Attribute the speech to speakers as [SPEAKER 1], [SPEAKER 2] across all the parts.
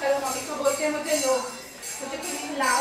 [SPEAKER 1] चलो मम्मी को बोलते हैं मुझे लो, मुझे कुछ लाओ।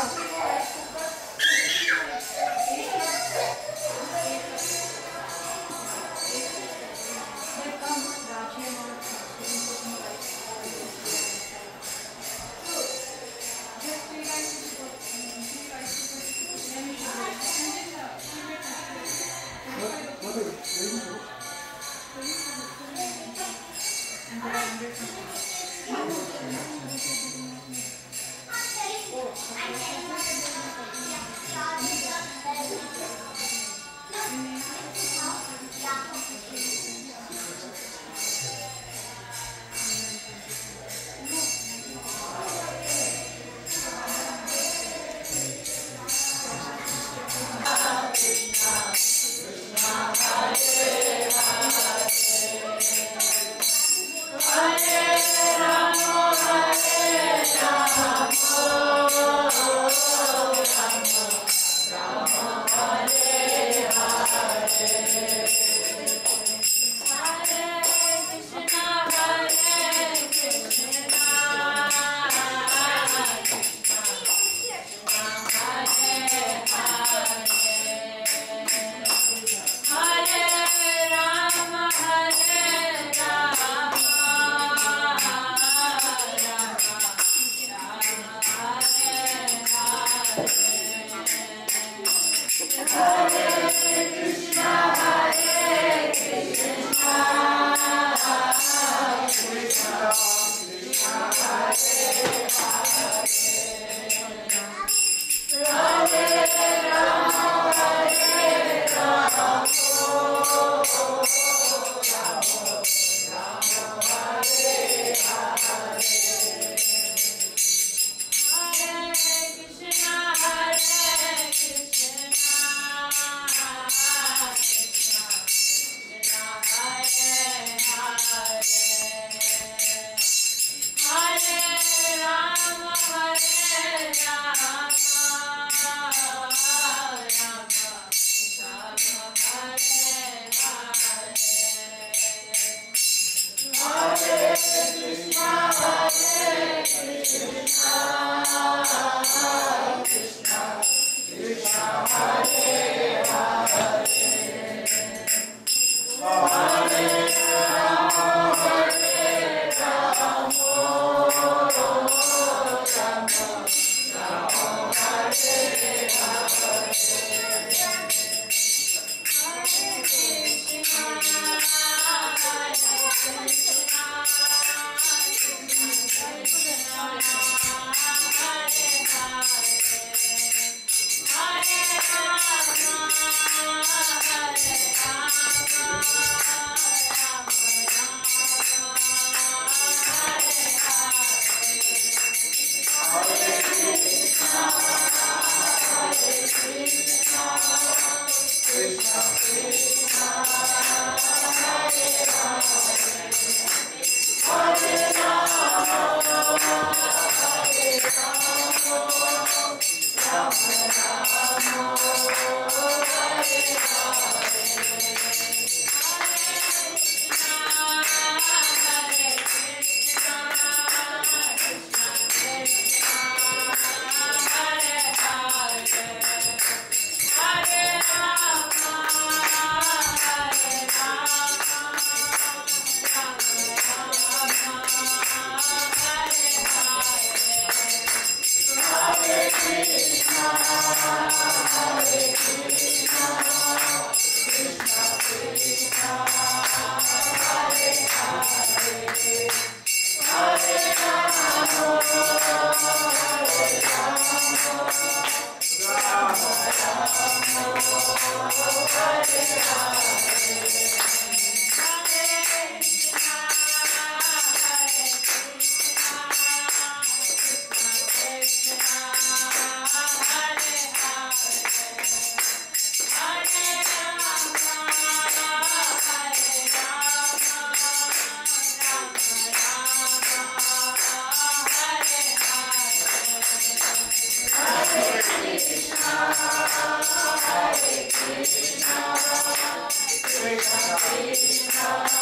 [SPEAKER 2] Krishna,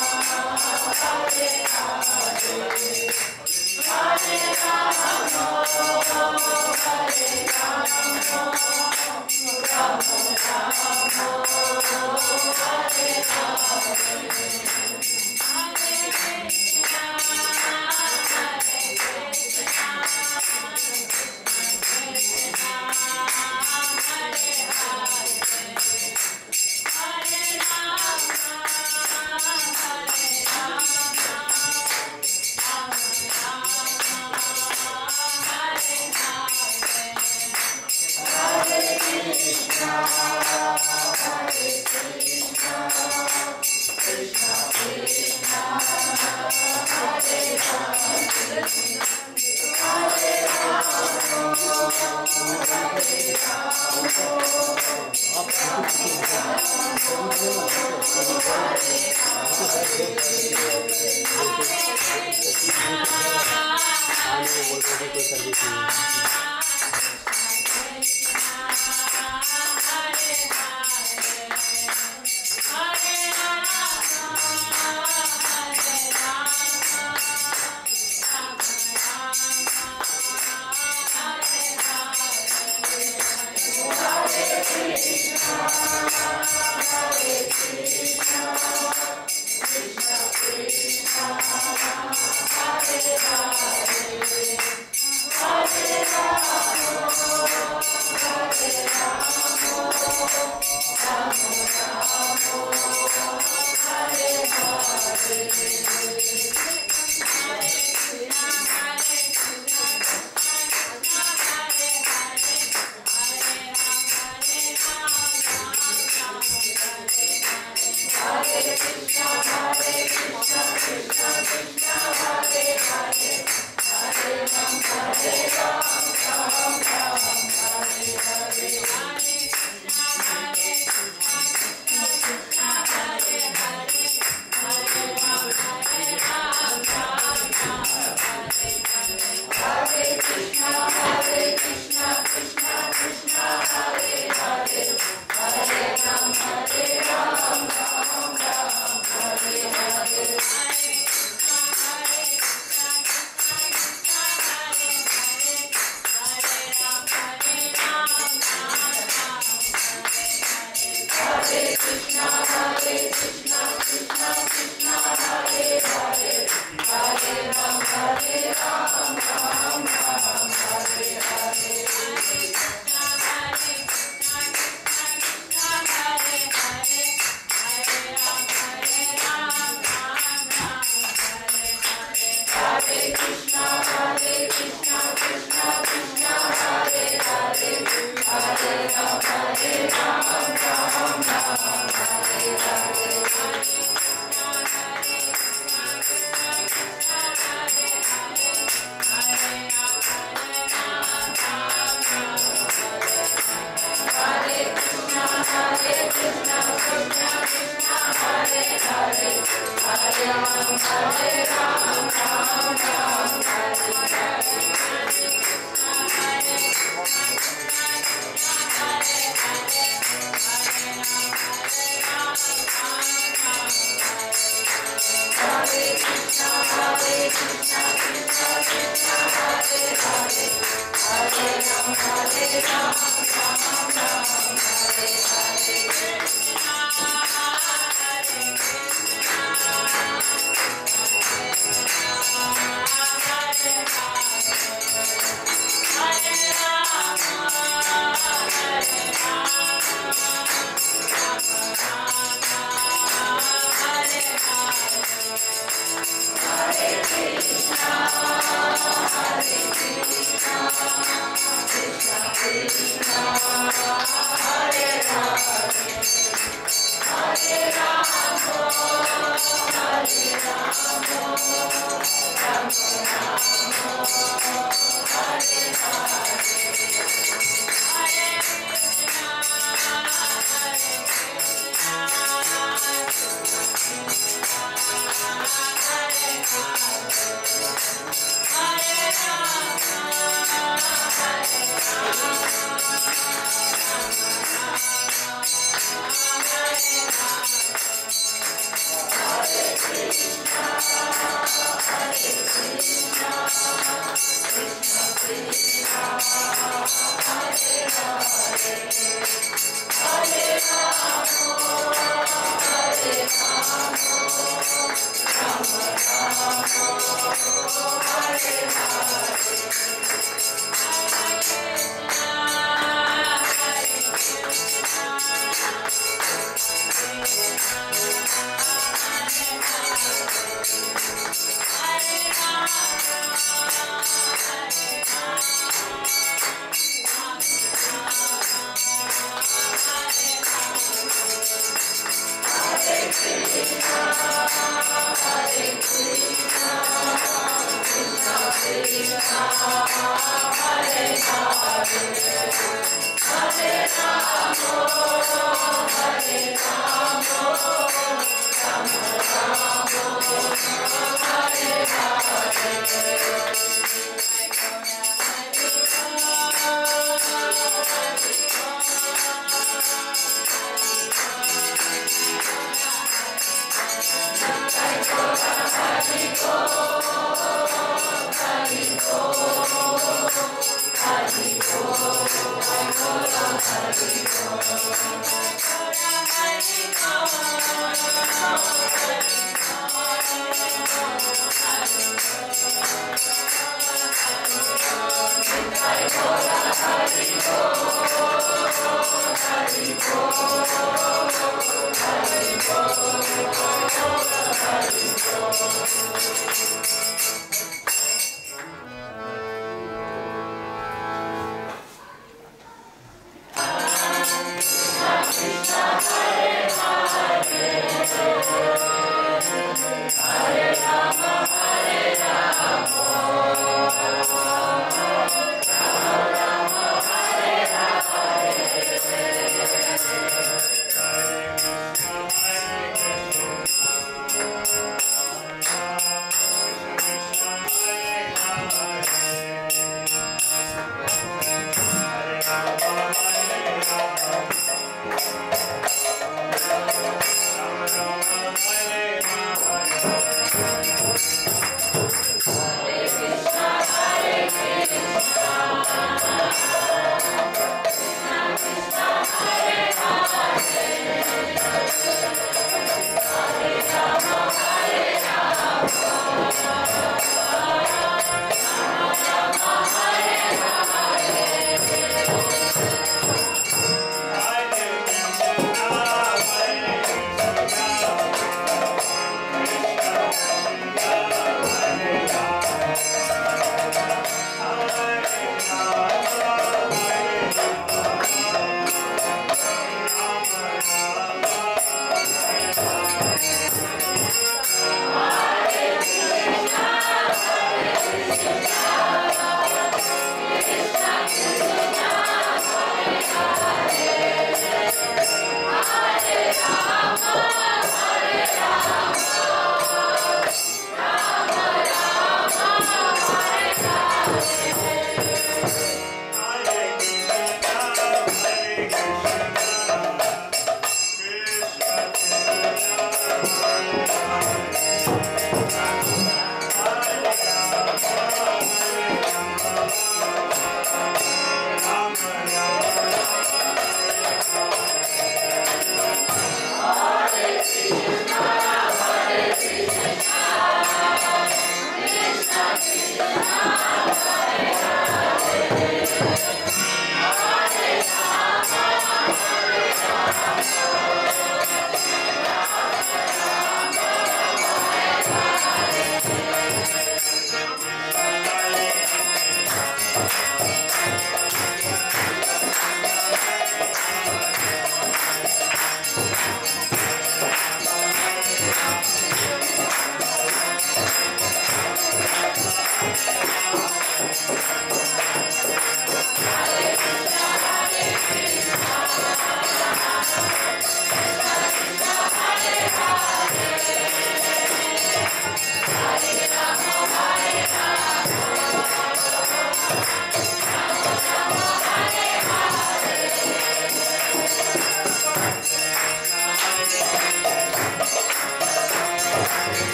[SPEAKER 2] Hare Rama,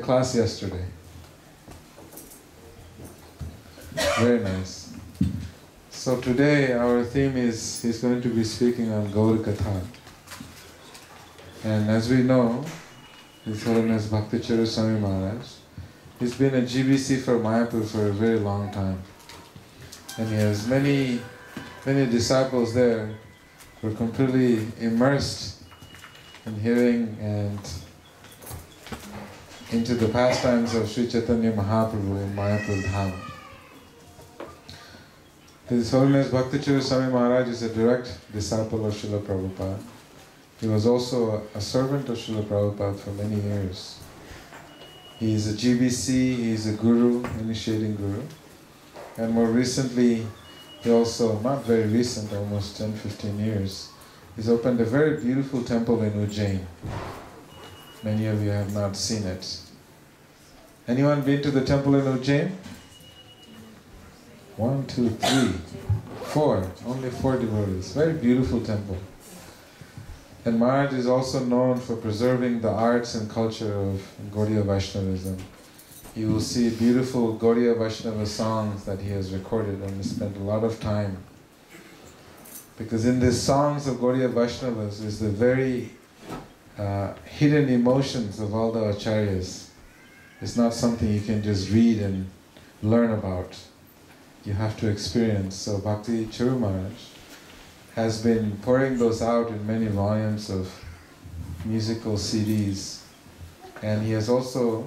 [SPEAKER 2] Class yesterday. Very nice. So today our theme is, he's going to be speaking on Gaura Katha. And as we know, His Holiness Bhakti Charu Swami Maharaj, he's been a GBC for Mayapur for a very long time. And he has many disciples there who are completely immersed in hearing and into the pastimes of Sri Chaitanya Mahaprabhu in Mayapur Dham. His Holiness Bhakti Charu Swami Maharaj is a direct disciple of Srila Prabhupada. He was also a servant of Srila Prabhupada for many years. He is a GBC, he is a guru, initiating guru. And more recently, he also, not very recent, almost 10-15 years, he's opened a very beautiful temple in Ujjain. Many of you have not seen it. Anyone been to the temple in Ujjain? 1, 2, 3, 4. Only 4 devotees. Very beautiful temple. And Maharaj is also known for preserving the arts and culture of Gaudiya Vaishnavism. You will see beautiful Gaudiya Vaishnava songs that he has recorded, and he spent a lot of time. Because in these songs of Gaudiya Vaishnavas is the very hidden emotions of all the acharyas. It's not something you can just read and learn about. You have to experience. So Bhakti Charu Maharaj has been pouring those out in many volumes of musical CDs. And he has also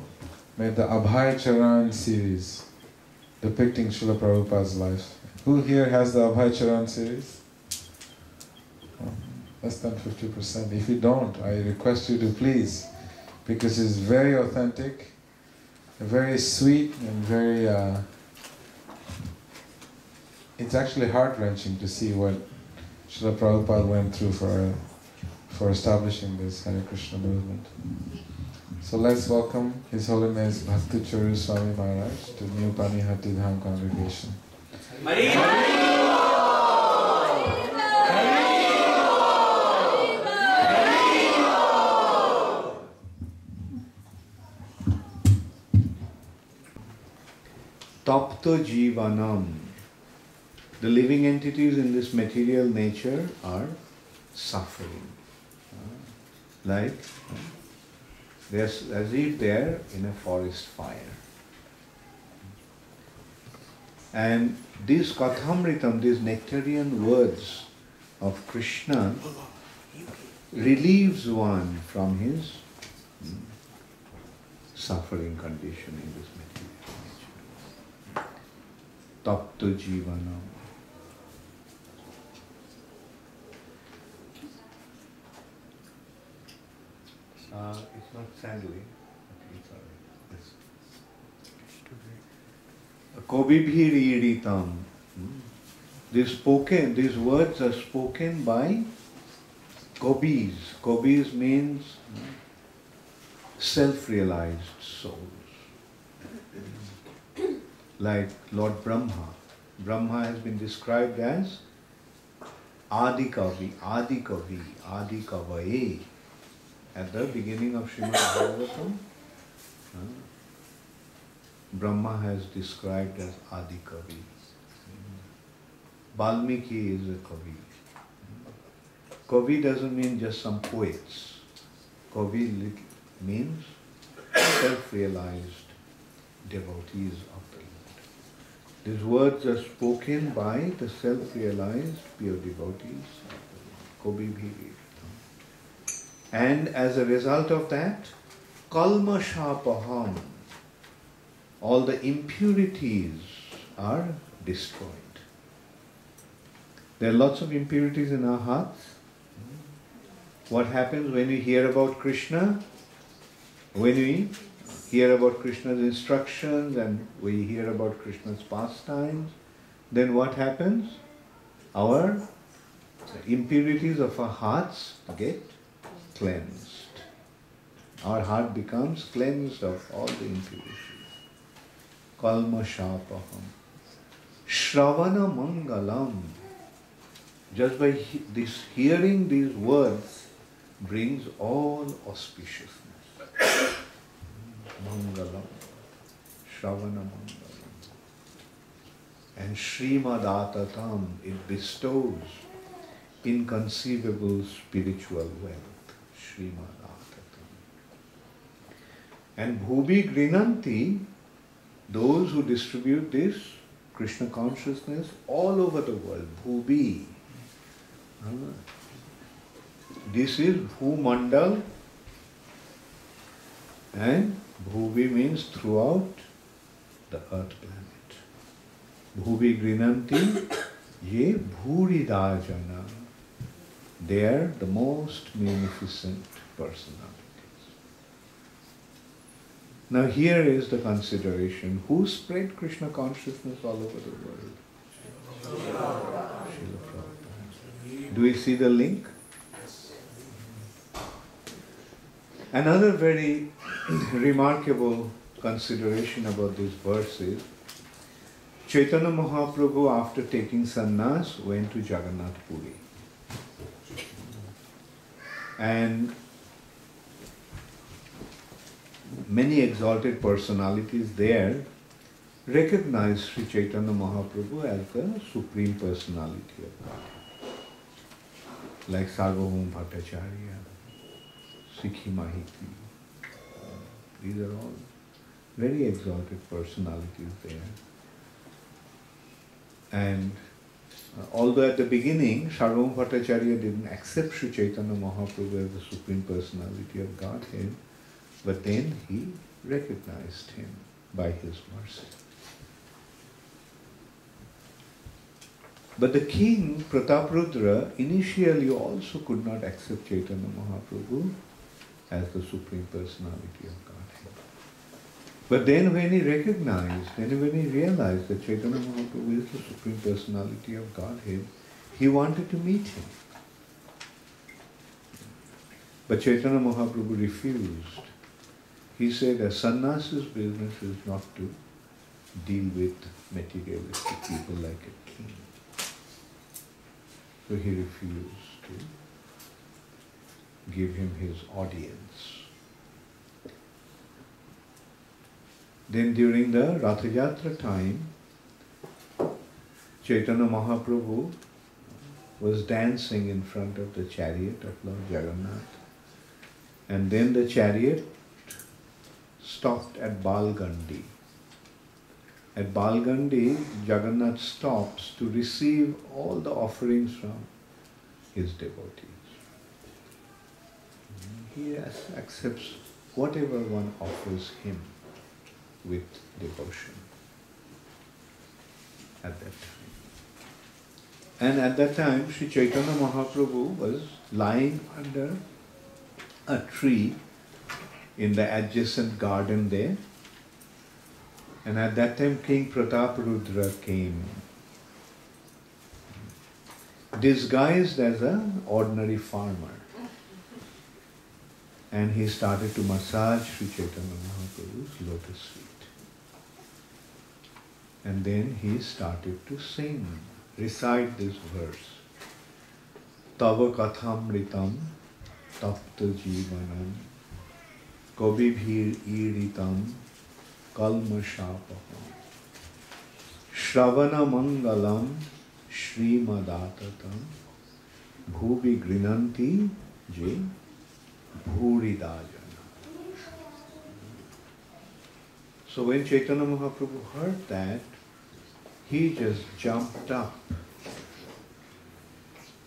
[SPEAKER 2] made the Abhay Charan series depicting Srila Prabhupada's life. Who here has the Abhay Charan series? Less than 50%. If you don't, I request you to please, because it's very authentic, very sweet, and very, it's actually heart-wrenching to see what Srila Prabhupada went through for establishing this Hare Krishna movement. So let's welcome His Holiness Bhakti Charu Swami Maharaj to New Panihati Dham congregation.
[SPEAKER 3] Tapto Jivanam The living entities in this material nature are suffering. Like, they're as if they're in a forest fire. And this Kathamritam, these nectarian words of Krishna, relieves one from his suffering condition in this material nature. Tapta Jivanam. It's not sadly. Okay, sorry. Kobibhiriritam. These words are spoken by Kobis. Kobis means self-realized souls. Like Lord Brahma. Brahma has been described as Adi Kavi, Adi Kavi, Adi Kavaye. At the beginning of Srimad Bhagavatam, Brahma has described as Adi Kavi. Valmiki is a Kavi. Kavi doesn't mean just some poets. Kavi means self-realized devotees of the Lord. These words are spoken by the self-realized pure devotees of the Lord. Kavi Bhiri. And as a result of that, kalmashapaham, all the impurities are destroyed. There are lots of impurities in our hearts. What happens when we hear about Krishna? When we hear about Krishna's instructions and we hear about Krishna's pastimes, then what happens? The impurities of our hearts get cleansed. Our heart becomes cleansed of all the impurities. Kalmashapaham. Shravana mangalam. Just by hearing these words brings all auspiciousness. Mangalam. Shravana mangalam. And Srimad-atatam, it bestows inconceivable spiritual wealth. And Bhubi Grinanti, those who distribute this Krishna consciousness all over the world, Bhubi. This is Bhumandal, and Bhubi means throughout the earth planet. Bhubi Grinanti, ye Bhuridajana. They are the most magnificent personalities. Now here is the consideration. Who spread Krishna consciousness all over the world? Srila Prabhupada. Do we see the link? Another very remarkable consideration about this verse is Chaitanya Mahaprabhu, after taking sannyas, went to Jagannath Puri. And many exalted personalities there recognize Sri Chaitanya Mahaprabhu as the Supreme Personality of God. Like Sarvabhauma Bhattacharya, Sikhi Mahiti. These are all very exalted personalities there. And although at the beginning, Sarvabhauma Bhattacharya didn't accept Sri Chaitanya Mahaprabhu as the Supreme Personality of Godhead, but then he recognized him by his mercy. But the king, Prataprudra, initially also could not accept Chaitanya Mahaprabhu as the Supreme Personality of Godhead. But then when he recognized, and when he realized that Chaitanya Mahaprabhu is the Supreme Personality of Godhead, he wanted to meet him. But Chaitanya Mahaprabhu refused. He said a sannyasi's business is not to deal with materialistic people like a king. So he refused to give him his audience. Then during the Ratha Yatra time, Chaitanya Mahaprabhu was dancing in front of the chariot of Lord Jagannath. And then the chariot stopped at Balgandi. At Balgandi, Jagannath stops to receive all the offerings from his devotees. He accepts whatever one offers him with devotion at that time. And at that time, Sri Chaitanya Mahaprabhu was lying under a tree in the adjacent garden there. And at that time, King Prataparudra came, disguised as an ordinary farmer. And he started to massage Sri Chaitanya Mahaprabhu's lotus feet. And then he started to sing, recite this verse. Tava kathamritam tapta jivanam kobibhir iritam kalmashapaham shravana mangalam shrimadatatam bhubi grinanti je bhuridajana. So when Chaitanya Mahaprabhu heard that, he just jumped up,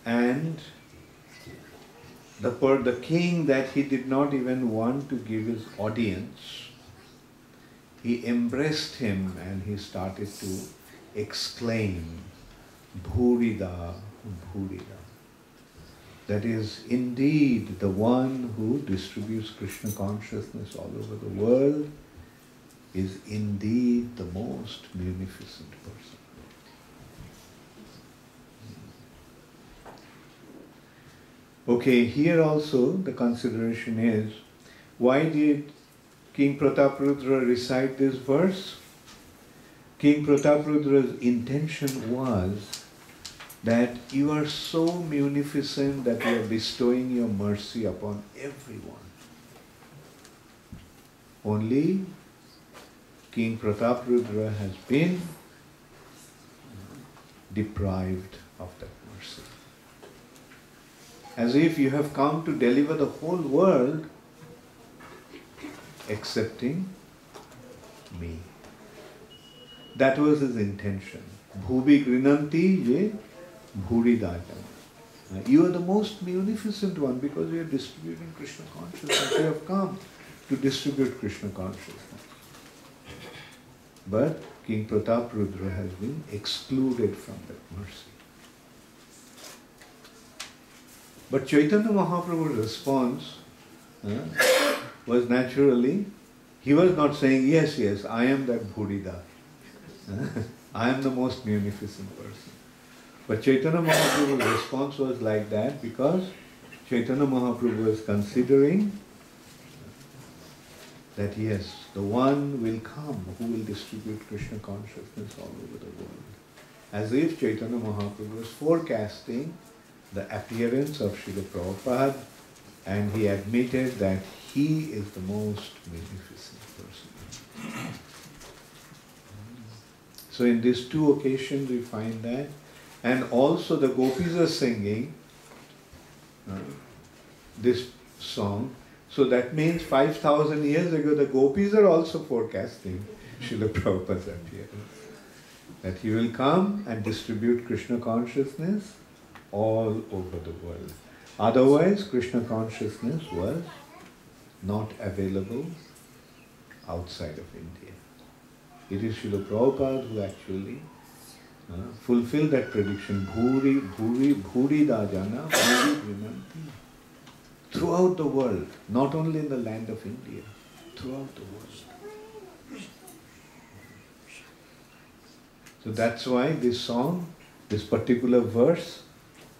[SPEAKER 3] and the king that he did not even want to give his audience, he embraced him and he started to exclaim, Bhurida, Bhurida. That is indeed the one who distributes Krishna consciousness all over the world is indeed the most munificent person. Okay, here also the consideration is, why did King Prataparudra recite this verse? King Prataparudra's intention was that you are so munificent that you are bestowing your mercy upon everyone. Only King Prataparudra has been deprived of that mercy. As if you have come to deliver the whole world excepting me. That was his intention. Bhubi grinanti ye bhuridajana. You are the most munificent one because you are distributing Krishna consciousness. You have come to distribute Krishna consciousness. But King Prataparudra has been excluded from that mercy. But Chaitanya Mahaprabhu's response was naturally, he was not saying, yes, yes, I am that Bhurida. I am the most munificent person. But Chaitanya Mahaprabhu's response was like that because Chaitanya Mahaprabhu was considering that yes, the one will come who will distribute Krishna consciousness all over the world. As if Chaitanya Mahaprabhu was forecasting the appearance of Srila Prabhupada, and he admitted that he is the most magnificent person. So in these two occasions we find that, and also the gopis are singing this song. So that means 5,000 years ago the gopis are also forecasting Srila Prabhupada's appearance. That he will come and distribute Krishna consciousness all over the world. Otherwise, Krishna consciousness was not available outside of India. It is Srila Prabhupada who actually fulfilled that prediction. Bhuri, bhuri, bhuri dajana, bhuri vimanti. Throughout the world, not only in the land of India, throughout the world. So that's why this song, this particular verse,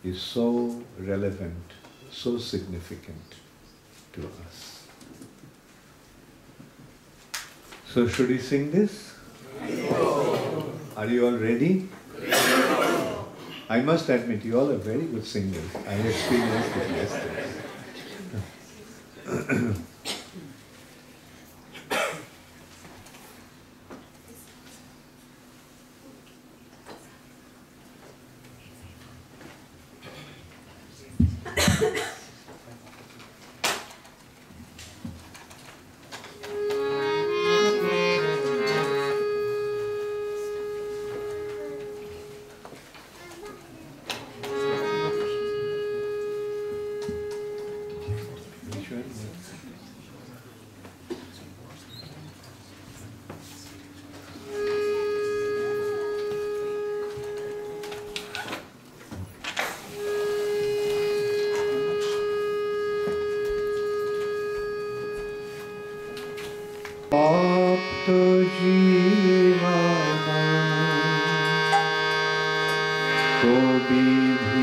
[SPEAKER 3] is so relevant, so significant to us. So should we sing this? Are you all ready? I must admit, you all are very good singers. I experienced it yesterday. जीवना को विधिरीता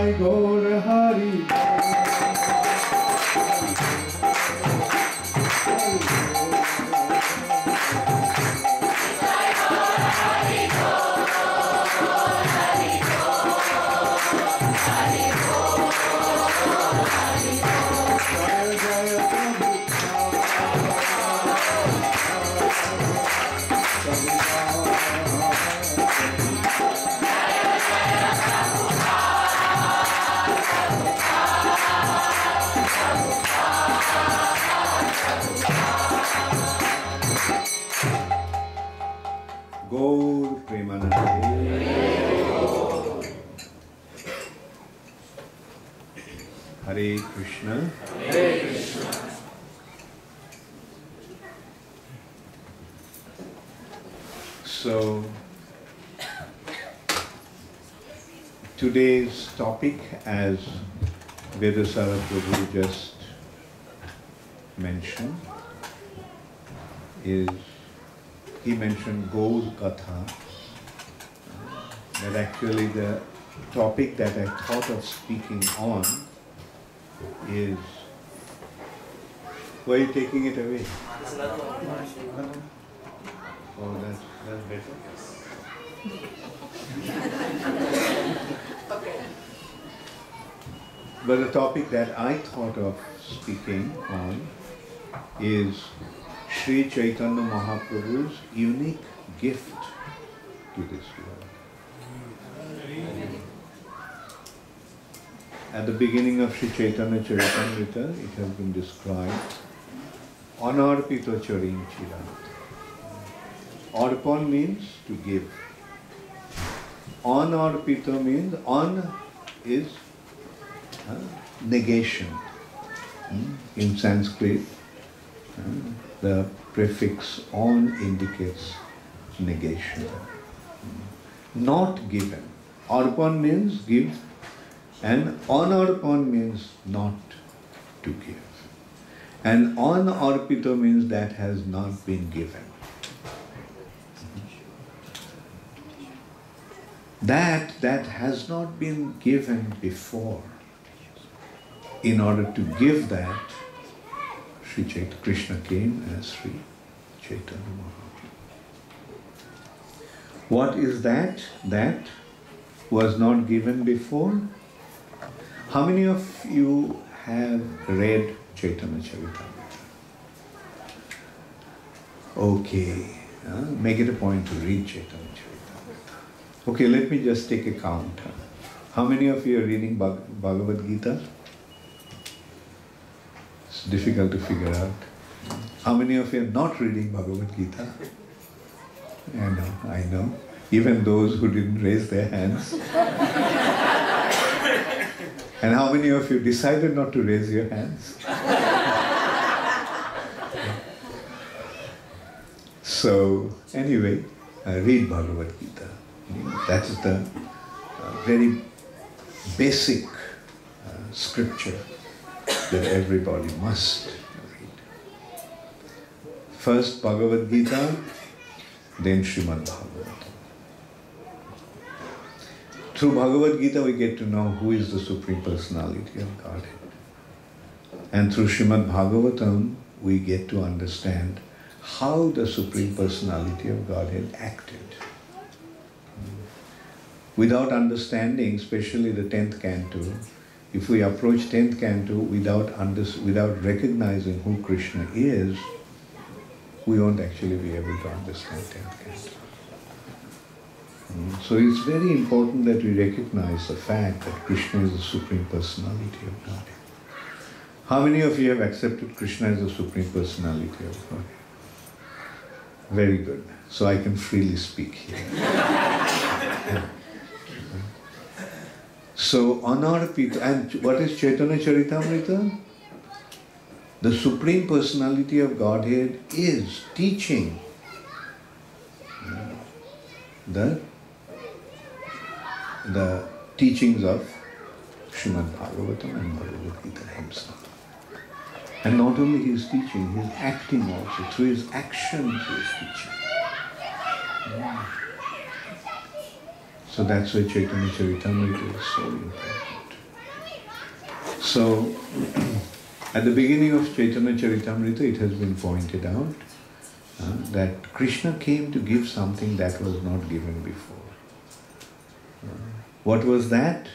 [SPEAKER 3] Nitai Gaura Hari. Gaur Premanande. Hare Krishna.
[SPEAKER 4] Hare Krishna.
[SPEAKER 3] So, today's topic, as Vedasara Prabhu just mentioned, is, he mentioned Gaur Katha, that actually the topic that I thought of speaking on is, why are you taking it away? Oh, that's better. But the topic that I thought of speaking on is Sri Chaitanya Mahaprabhu's unique gift to this world. At the beginning of Sri Chaitanya Charitamrita, it has been described, Anarpita Charin Chirat. Arpan means to give. Anarpita means, an is negation. In Sanskrit, the prefix on indicates negation. Not given. Arpan means give, and anarpan means not to give. And anarpita means that has not been given. That has not been given before. In order to give that, Sri Chaitanya Krishna came as Sri Chaitanya Mahaprabhu. What is that? That was not given before. How many of you have read Chaitanya Charitamrita? Okay, make it a point to read Chaitanya Charitamrita. Okay, let me just take a count. How many of you are reading Bhagavad Gita? It's difficult to figure out. How many of you are not reading Bhagavad Gita? I know. Even those who didn't raise their hands. And how many of you decided not to raise your hands? So, anyway, read Bhagavad Gita. That's the very basic scripture that everybody must read. First Bhagavad Gita, then Srimad Bhagavatam. Through Bhagavad Gita we get to know who is the Supreme Personality of Godhead. And through Srimad Bhagavatam we get to understand how the Supreme Personality of Godhead acted. Without understanding, especially the 10th canto, if we approach 10th canto without recognizing who Krishna is, we won't actually be able to understand 10th canto. So it's very important that we recognize the fact that Krishna is the Supreme Personality of Godhead. How many of you have accepted Krishna as the Supreme Personality of Godhead? Very good. So I can freely speak here. So, Anarpita, and what is Chaitanya Charitamrita? The Supreme Personality of Godhead is teaching the teachings of Srimad Bhagavatam and Bhagavad Gita himself. And not only he is teaching, he is acting also. Through his actions he is teaching. So that's why Chaitanya Charitamrita is so important. So, at the beginning of Chaitanya Charitamrita, it has been pointed out that Krishna came to give something that was not given before. What was that?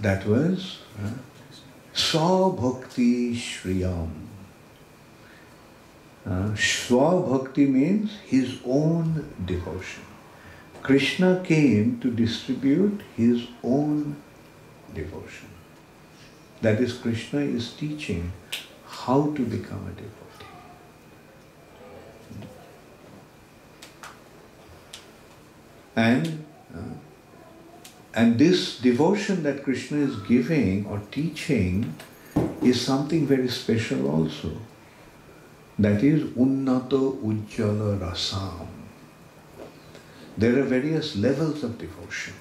[SPEAKER 3] That was Swa-bhakti Shriyam. Swa-bhakti means his own devotion. Krishna came to distribute his own devotion. That is, Krishna is teaching how to become a devotee. And this devotion that Krishna is giving or teaching is something very special also. That is Unnato Ujjala Rasam. There are various levels of devotion.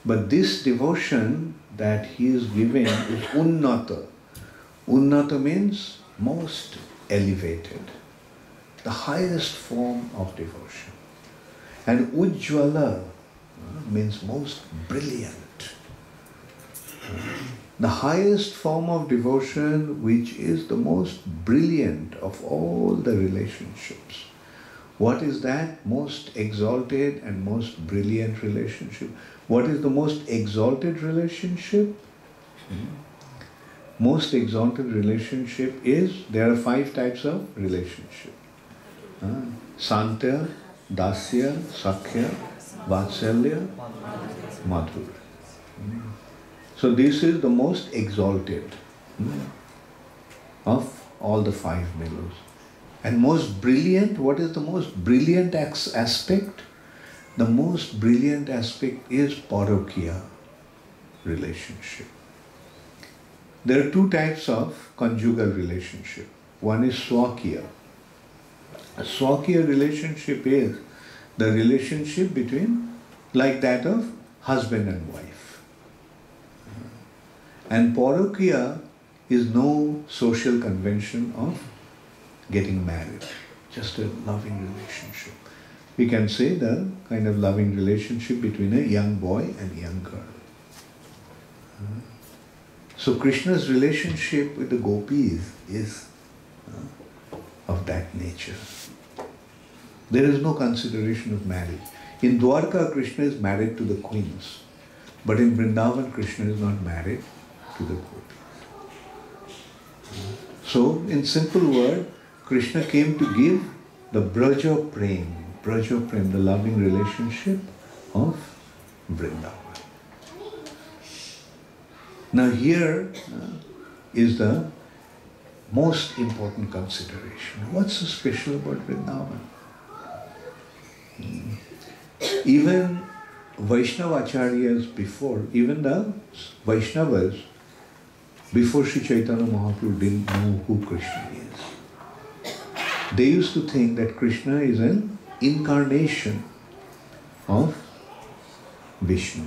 [SPEAKER 3] But this devotion that he is giving is Unnata. Unnata means most elevated, the highest form of devotion. And Ujjvala means most brilliant. The highest form of devotion, which is the most brilliant of all the relationships. What is that? Most exalted and most brilliant relationship. What is the most exalted relationship? Most exalted relationship is, there are 5 types of relationship. Santya, Dasya, Sakhya, Vatsalya, Madhur. So this is the most exalted of all the 5 milus. And most brilliant, what is the most brilliant aspect? The most brilliant aspect is Parokya relationship. There are 2 types of conjugal relationship. One is Swakya. A Swakya relationship is the relationship between, like that of husband and wife. And Parokya is no social convention of getting married, just a loving relationship. We can say the kind of loving relationship between a young boy and a young girl. So Krishna's relationship with the gopis is of that nature. There is no consideration of marriage. In Dwarka, Krishna is married to the queens, but in Vrindavan, Krishna is not married to the gopis. So, in simple word, Krishna came to give the Braja Prem, the loving relationship of Vrindavan. Now here is the most important consideration. What's so special about Vrindavan? Even Vaishnava Acharyas before, even the Vaishnavas, before Sri Chaitanya Mahaprabhu didn't know who Krishna is. They used to think that Krishna is an incarnation of Vishnu.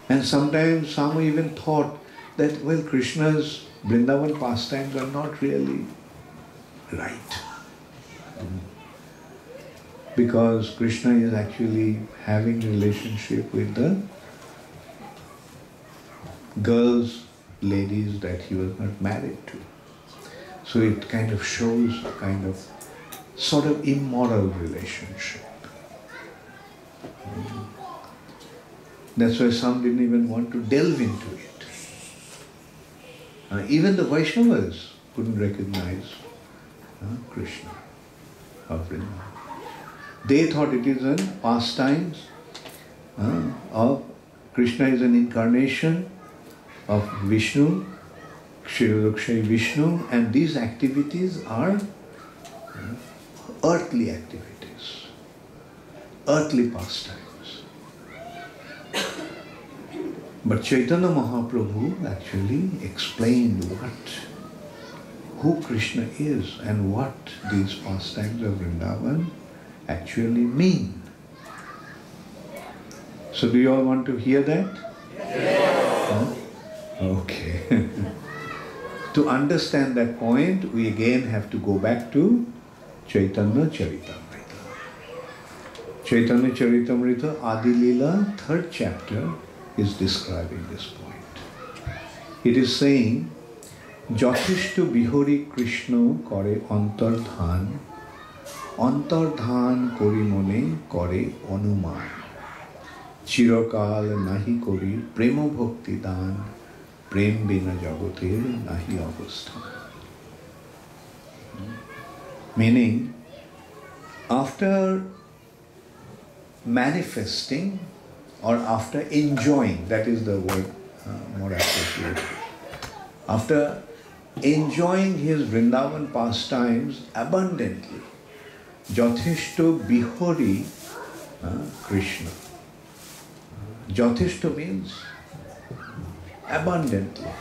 [SPEAKER 3] And sometimes some even thought that, well, Krishna's Vrindavan pastimes are not really right. Because Krishna is actually having relationship with the girls, ladies that he was not married to. So it kind of shows a kind of sort of immoral relationship. That's why some didn't even want to delve into it. Even the Vaishnavas couldn't recognize Krishna of Vrindavan. They thought it is an pastimes of Krishna is an incarnation of Vishnu, Kshirodakshay Vishnu, and these activities are earthly activities, earthly pastimes. But Chaitanya Mahaprabhu actually explained who Krishna is and what these pastimes of Vrindavan actually mean. So do you all want to hear that? Yes. Huh? Okay. To understand that point, we again have to go back to Chaitanya Charitamrita. Chaitanya Charitamrita, Adi Leela, 3rd chapter, is describing this point. It is saying, Jotishto Bihori Krishna kore antardhan, antardhan kori mone kore anuman, chirakal nahi kori prema bhakti dan, prem bina jagotir nahi avasthan. Meaning, after manifesting or after enjoying, that is the word more appropriate, after enjoying his Vrindavan pastimes abundantly, Jotishto Bihori Krishna. Jotishto means abundantly.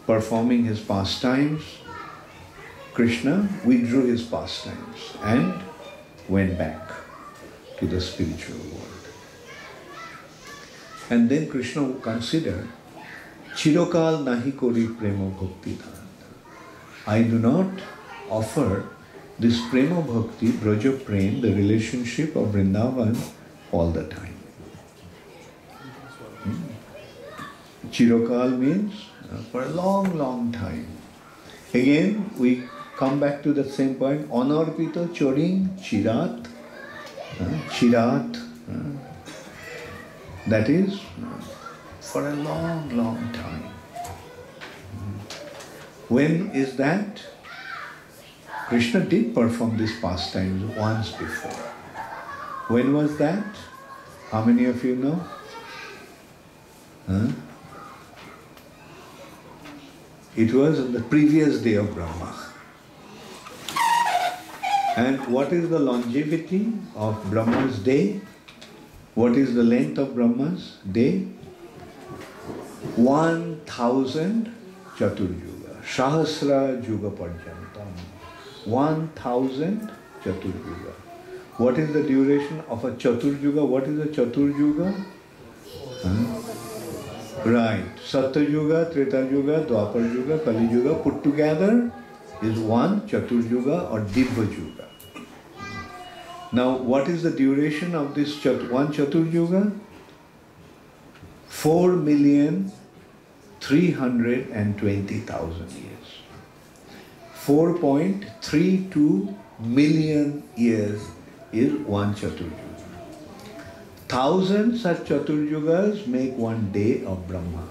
[SPEAKER 3] Performing his pastimes, Krishna withdrew his pastimes and went back to the spiritual world. And then Krishna considered, Chirokal nahi kori prema bhakti dhan. I do not offer this prema bhakti, braja prem, the relationship of Vrindavan, all the time. Chirokal means for a long, long time. Again, we come back to the same point. Anarpita choring chirat. Chirat. That is for a long, long time. When is that? Krishna did perform these pastimes once before. When was that? How many of you know? It was on the previous day of Brahma. And what is the longevity of Brahma's day? What is the length of Brahma's day? 1000 Chaturjuga. Sahasra Juga Parjantam. 1000 Chaturjuga. What is the duration of a Chaturjuga? What is a Chaturjuga? Right. Satyuga, Treta Yuga, Dwapar Yuga, Kali Yuga put together is one Chaturjuga or Divya Yuga. Now, what is the duration of this one Chaturjuga? 4,320,000 years. 4.32 million years is one Chaturjuga. 1000 such Chaturjugas make one day of Brahma.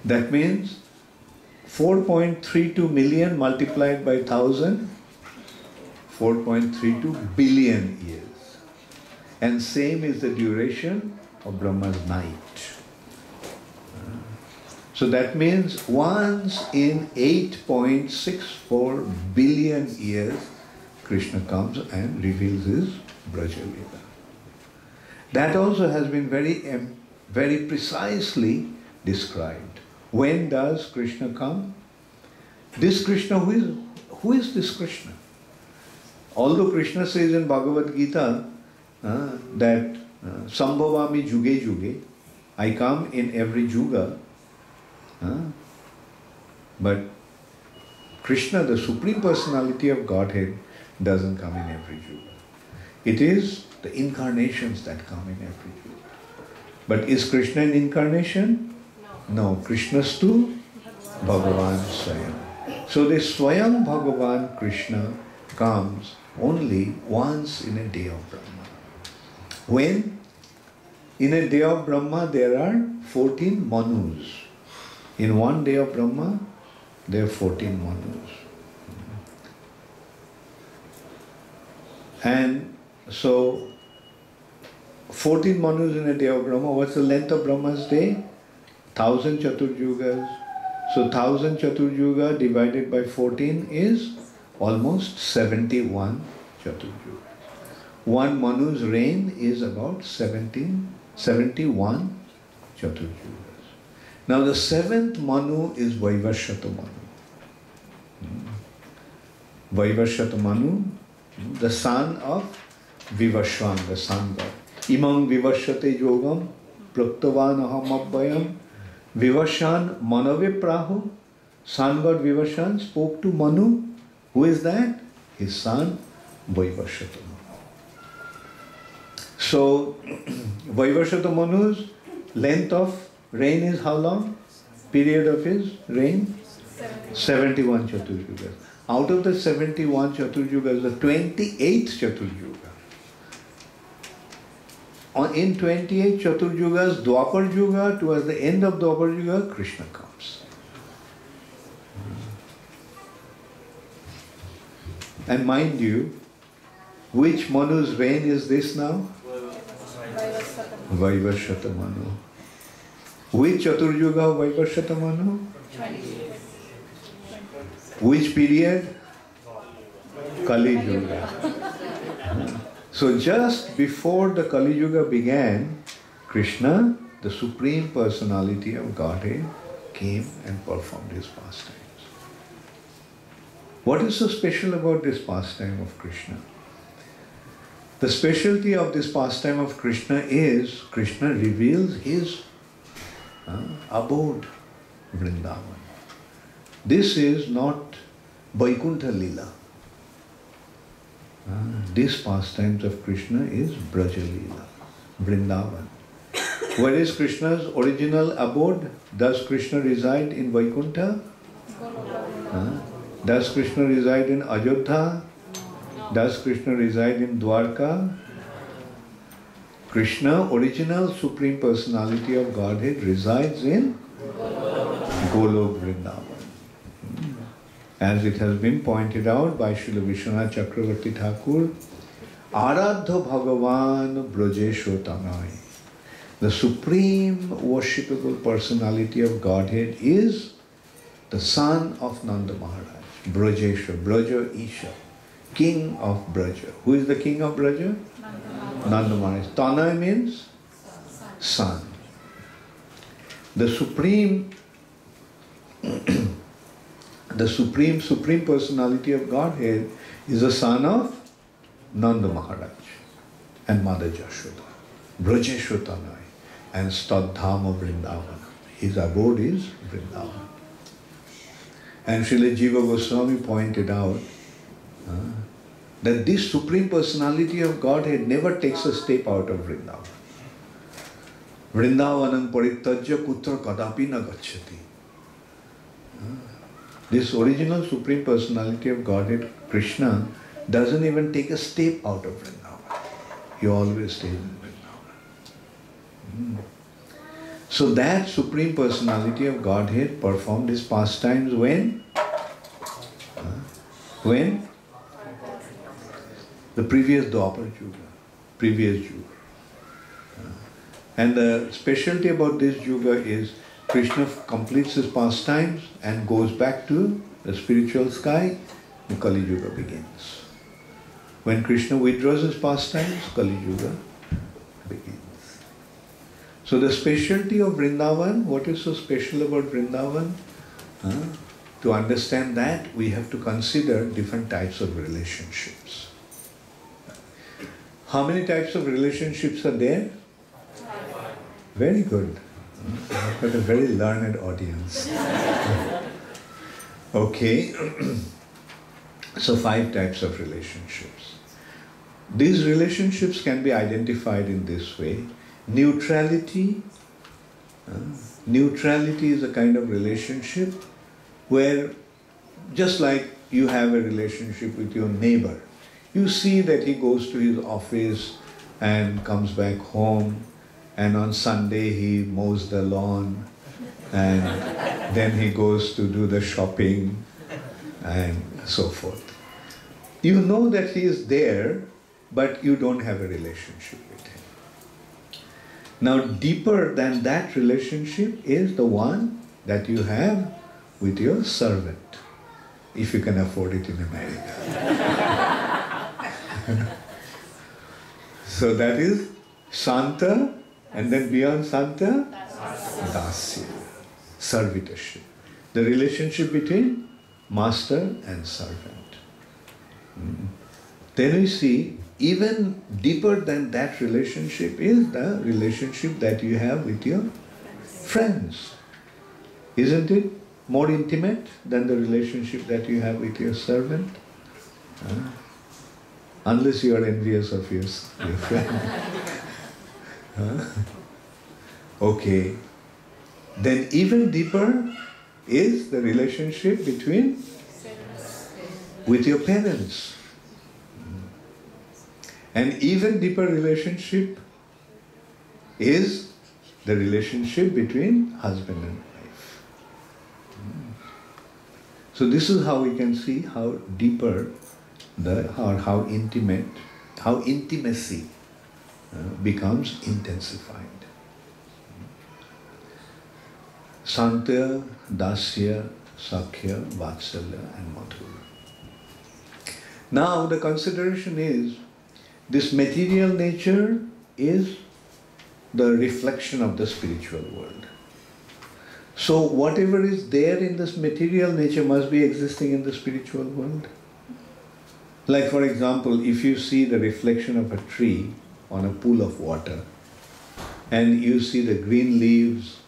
[SPEAKER 3] That means 4.32 million multiplied by 1000, 4.32 billion years. And same is the duration of Brahma's night. So that means once in 8.64 billion years, Krishna comes and reveals his Braja Leela. That also has been very precisely described. When does Krishna come? This Krishna, who is this Krishna? Although Krishna says in Bhagavad Gita that Sambhavami Juge Juge, I come in every Juga, but Krishna, the Supreme Personality of Godhead, doesn't come in every Juga. It is the incarnations that come in every Juga. But is Krishna an incarnation? No. Krishnastu Bhagavan Swayam. So this Swayam Bhagavan Krishna comes only once in a day of Brahma. When? In a day of Brahma there are 14 Manus. In one day of Brahma there are 14 Manus. And so 14 Manus in a day of Brahma. What's the length of Brahma's day? 1000 Chaturjugas. So 1000 Chaturjuga divided by 14 is almost 71 Chaturjugas. One Manu's reign is about 71 Chaturjugas. Now the 7th Manu is Vaivashyata Manu. Vaivashyata Manu, the son of Vivashwan, the sun god. Imam Vivashyate Yogam Praktavan Aham Abhayam. Vivashan Manave Prahu, sun god Vivashan spoke to Manu. Who is that? his son Vaivasvata Manu. So Vaivasvata Manu's length of reign is how long? Period of his reign? 71 Chaturjugas. Out of the 71 Chaturjugas, the 28th Chaturjuga. In 28 Chaturjugas, Dwapar Yuga, towards the end of Dwapar Yuga, Krishna comes. And mind you, which Manu's reign is this now? Vaivasvata Manu. Which Chaturjuga of Vaivasvata Manu? Which period? Kali Yuga. So just before the Kali Yuga began, Krishna, the Supreme Personality of Godhead, came and performed his pastimes. What is so special about this pastime of Krishna? The specialty of this pastime of Krishna is Krishna reveals his abode, Vrindavan. This is not Vaikuntha Lila. This pastimes of Krishna is Braja Lila, Vrindavan. Where is Krishna's original abode? Does Krishna reside in Vaikuntha? Does Krishna reside in Ayodhya? Does Krishna reside in Dwarka? Krishna, original Supreme Personality of Godhead, resides in Golok Vrindavan. As it has been pointed out by Srila Vishwanath Chakravarti Thakur, Aradha Bhagavan Brajesho Tanai. The Supreme Worshipable Personality of Godhead is the son of Nanda Maharaj, Brajesho, Braja Isha, King of Braja. Who is the King of Braja? Nanda Maharaj. Tanai means son. The Supreme Supreme Personality of Godhead is the son of Nanda Maharaj and Mother Jashoda, Brajesho Tanai, and Stadhama Vrindavan. His abode is Vrindavan. And Srila Jiva Goswami pointed out that this Supreme Personality of Godhead never takes a step out of Vrindavan. Vrindavanam parittajya kutra kadapi na gacchati. This original Supreme Personality of Godhead, Krishna, doesn't even take a step out of Vrindavan. He always stays in Vrindavan. So that Supreme Personality of Godhead performed his pastimes when? When? The previous Dwapar Yuga, previous Yuga. And the specialty about this Yuga is Krishna completes his pastimes and goes back to the spiritual sky, the Kali Yuga begins. When Krishna withdraws his pastimes, Kali Yuga begins. So the specialty of Vrindavan, what is so special about Vrindavan? To understand that, we have to consider different types of relationships. How many types of relationships are there? Very good. I've got a very learned audience. Okay. So 5 types of relationships. These relationships can be identified in this way. Neutrality. Neutrality is a kind of relationship where, just like you have a relationship with your neighbor, you see that he goes to his office and comes back home, and on Sunday he mows the lawn, and then he goes to do the shopping and so forth. You know that he is there, but you don't have a relationship with him. Now, deeper than that relationship is the one that you have with your servant, if you can afford it in America. So that is Santa, and then beyond Santa, Dasya, servitorship. The relationship between master and servant. Then we see, even deeper than that relationship is the relationship that you have with your friends. Isn't it more intimate than the relationship that you have with your servant? Unless you are envious of your friend. Okay. Then even deeper is the relationship between with your parents. And even deeper relationship is the relationship between husband and wife. So this is how we can see how deeper or how intimate, how intimacy becomes intensified. Santya, Dasya, Sakhya, Vatsalya and Madhur. Now the consideration is, this material nature is the reflection of the spiritual world. So whatever is there in this material nature must be existing in the spiritual world. Like for example, if you see the reflection of a tree on a pool of water, and you see the green leaves,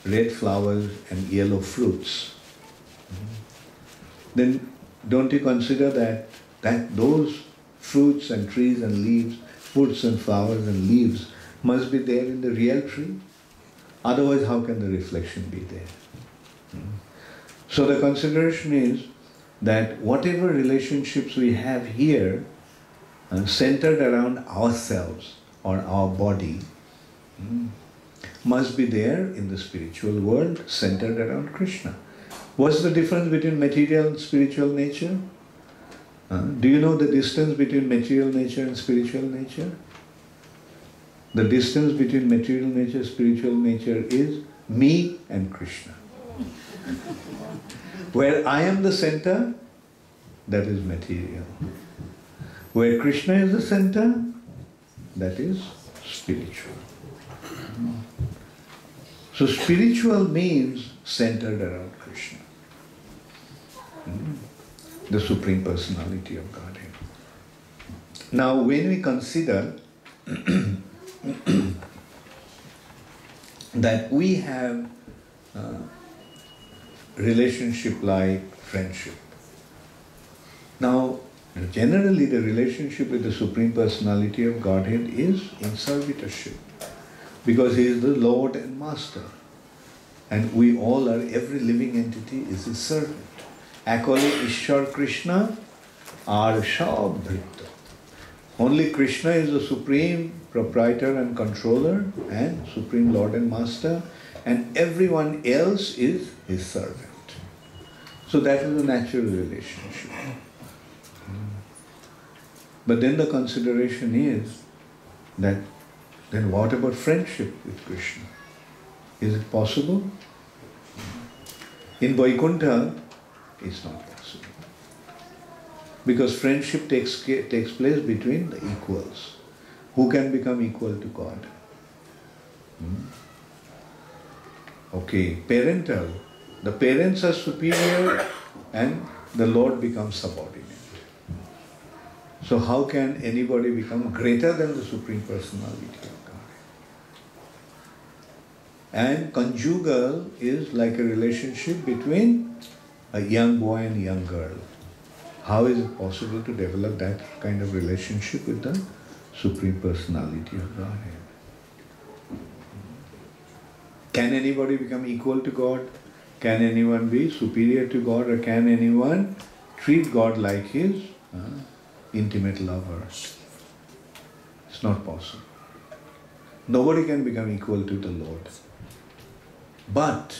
[SPEAKER 3] red flowers and yellow fruits, then don't you consider that those fruits and trees and leaves, fruits and flowers and leaves must be there in the real tree? Otherwise, how can the reflection be there? So the consideration is that whatever relationships we have here centered around ourselves or our body must be there in the spiritual world centered around Krishna. What's the difference between material and spiritual nature? Do you know the distance between material nature and spiritual nature? The distance between material nature and spiritual nature is me and Krishna. Where I am the center, that is material. Where Krishna is the center, that is spiritual. So spiritual means centered around Krishna, the Supreme Personality of Godhead. Now when we consider that we have relationship like friendship. Now, generally the relationship with the Supreme Personality of Godhead is in servitorship, because He is the Lord and Master. And we all are, every living entity is His servant. Akole Ishwar Krishna are Shab Bhritta. Only Krishna is the Supreme Proprietor and Controller and Supreme Lord and Master, and everyone else is His servant. So that is a natural relationship. But then the consideration is that then what about friendship with Krishna? Is it possible? In Vaikuntha, it's not possible. Because friendship takes place between the equals. Who can become equal to God? Okay, parental. The parents are superior and the Lord becomes subordinate. So how can anybody become greater than the Supreme Personality of God? And conjugal is like a relationship between a young boy and a young girl. How is it possible to develop that kind of relationship with the Supreme Personality of Godhead? Can anybody become equal to God? Can anyone be superior to God? Or can anyone treat God like his intimate lover? It's not possible. Nobody can become equal to the Lord. But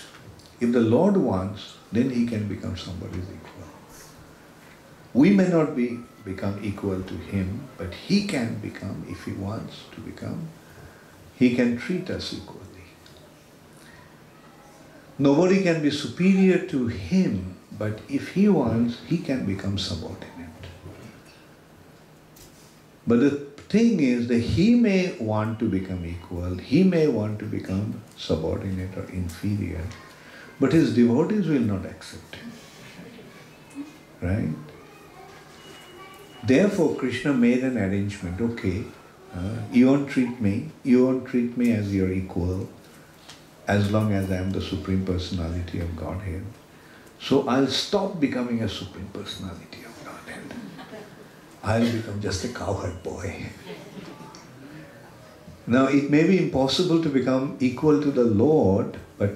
[SPEAKER 3] if the Lord wants, then He can become somebody's equal. We may not become equal to Him, but He can become, if He wants to become, He can treat us equally. Nobody can be superior to Him, but if He wants, He can become subordinate. But the thing is that He may want to become equal, He may want to become subordinate or inferior, but His devotees will not accept Him. Right? Therefore, Krishna made an arrangement. Okay, you won't treat me as your equal, as long as I am the Supreme Personality of Godhead. So I'll stop becoming a Supreme Personality of Godhead. I'll become just a cowherd boy. Now, it may be impossible to become equal to the Lord, but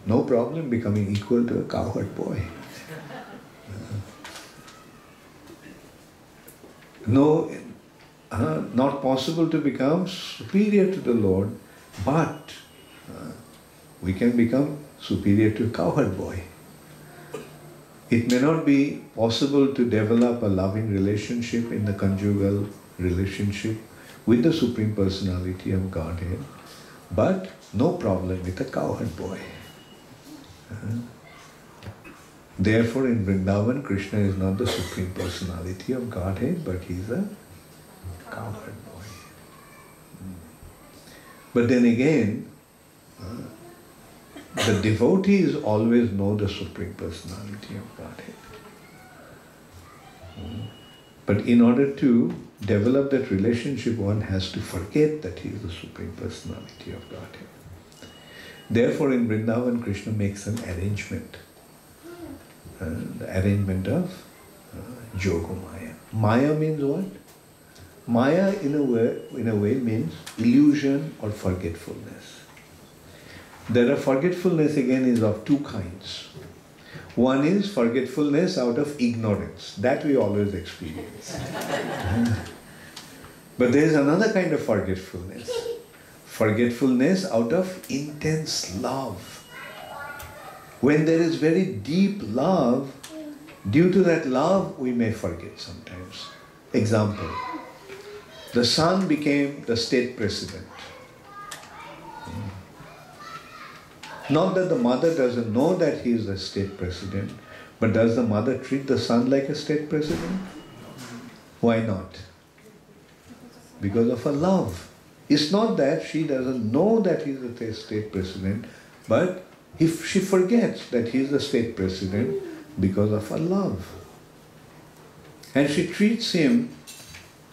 [SPEAKER 3] no problem becoming equal to a cowherd boy. No, not possible to become superior to the Lord, but we can become superior to a cowherd boy. It may not be possible to develop a loving relationship in the conjugal relationship with the Supreme Personality of Godhead, but no problem with a cowherd boy. Therefore, in Vrindavan, Krishna is not the Supreme Personality of Godhead, but he is a cowherd boy. But then again, the devotees always know the Supreme Personality of Godhead. But in order to develop that relationship, one has to forget that he is the Supreme Personality of Godhead. Therefore, in Vrindavan, Krishna makes an arrangement. The arrangement of Yoga Maya. Maya means what? Maya in a way means illusion or forgetfulness. There are forgetfulness again is of two kinds. One is forgetfulness out of ignorance. That we always experience. But there is another kind of forgetfulness. Forgetfulness out of intense love. When there is very deep love, due to that love we may forget sometimes. Example, the son became the state president. Not that the mother doesn't know that he is the state president, but does the mother treat the son like a state president? Why not? Because of her love. It's not that she doesn't know that he is the state president, but if she forgets that he is the state president because of her love. And she treats him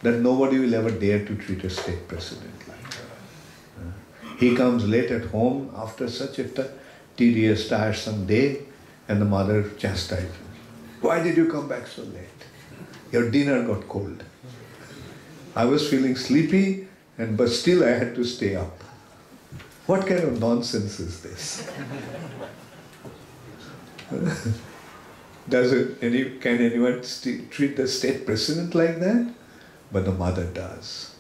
[SPEAKER 3] that nobody will ever dare to treat a state president like that. He comes late at home after such a tedious, tiresome day, and the mother chastises him. Why did you come back so late? Your dinner got cold. I was feeling sleepy, but still I had to stay up. What kind of nonsense is this? Can anyone treat the state president like that? But the mother does.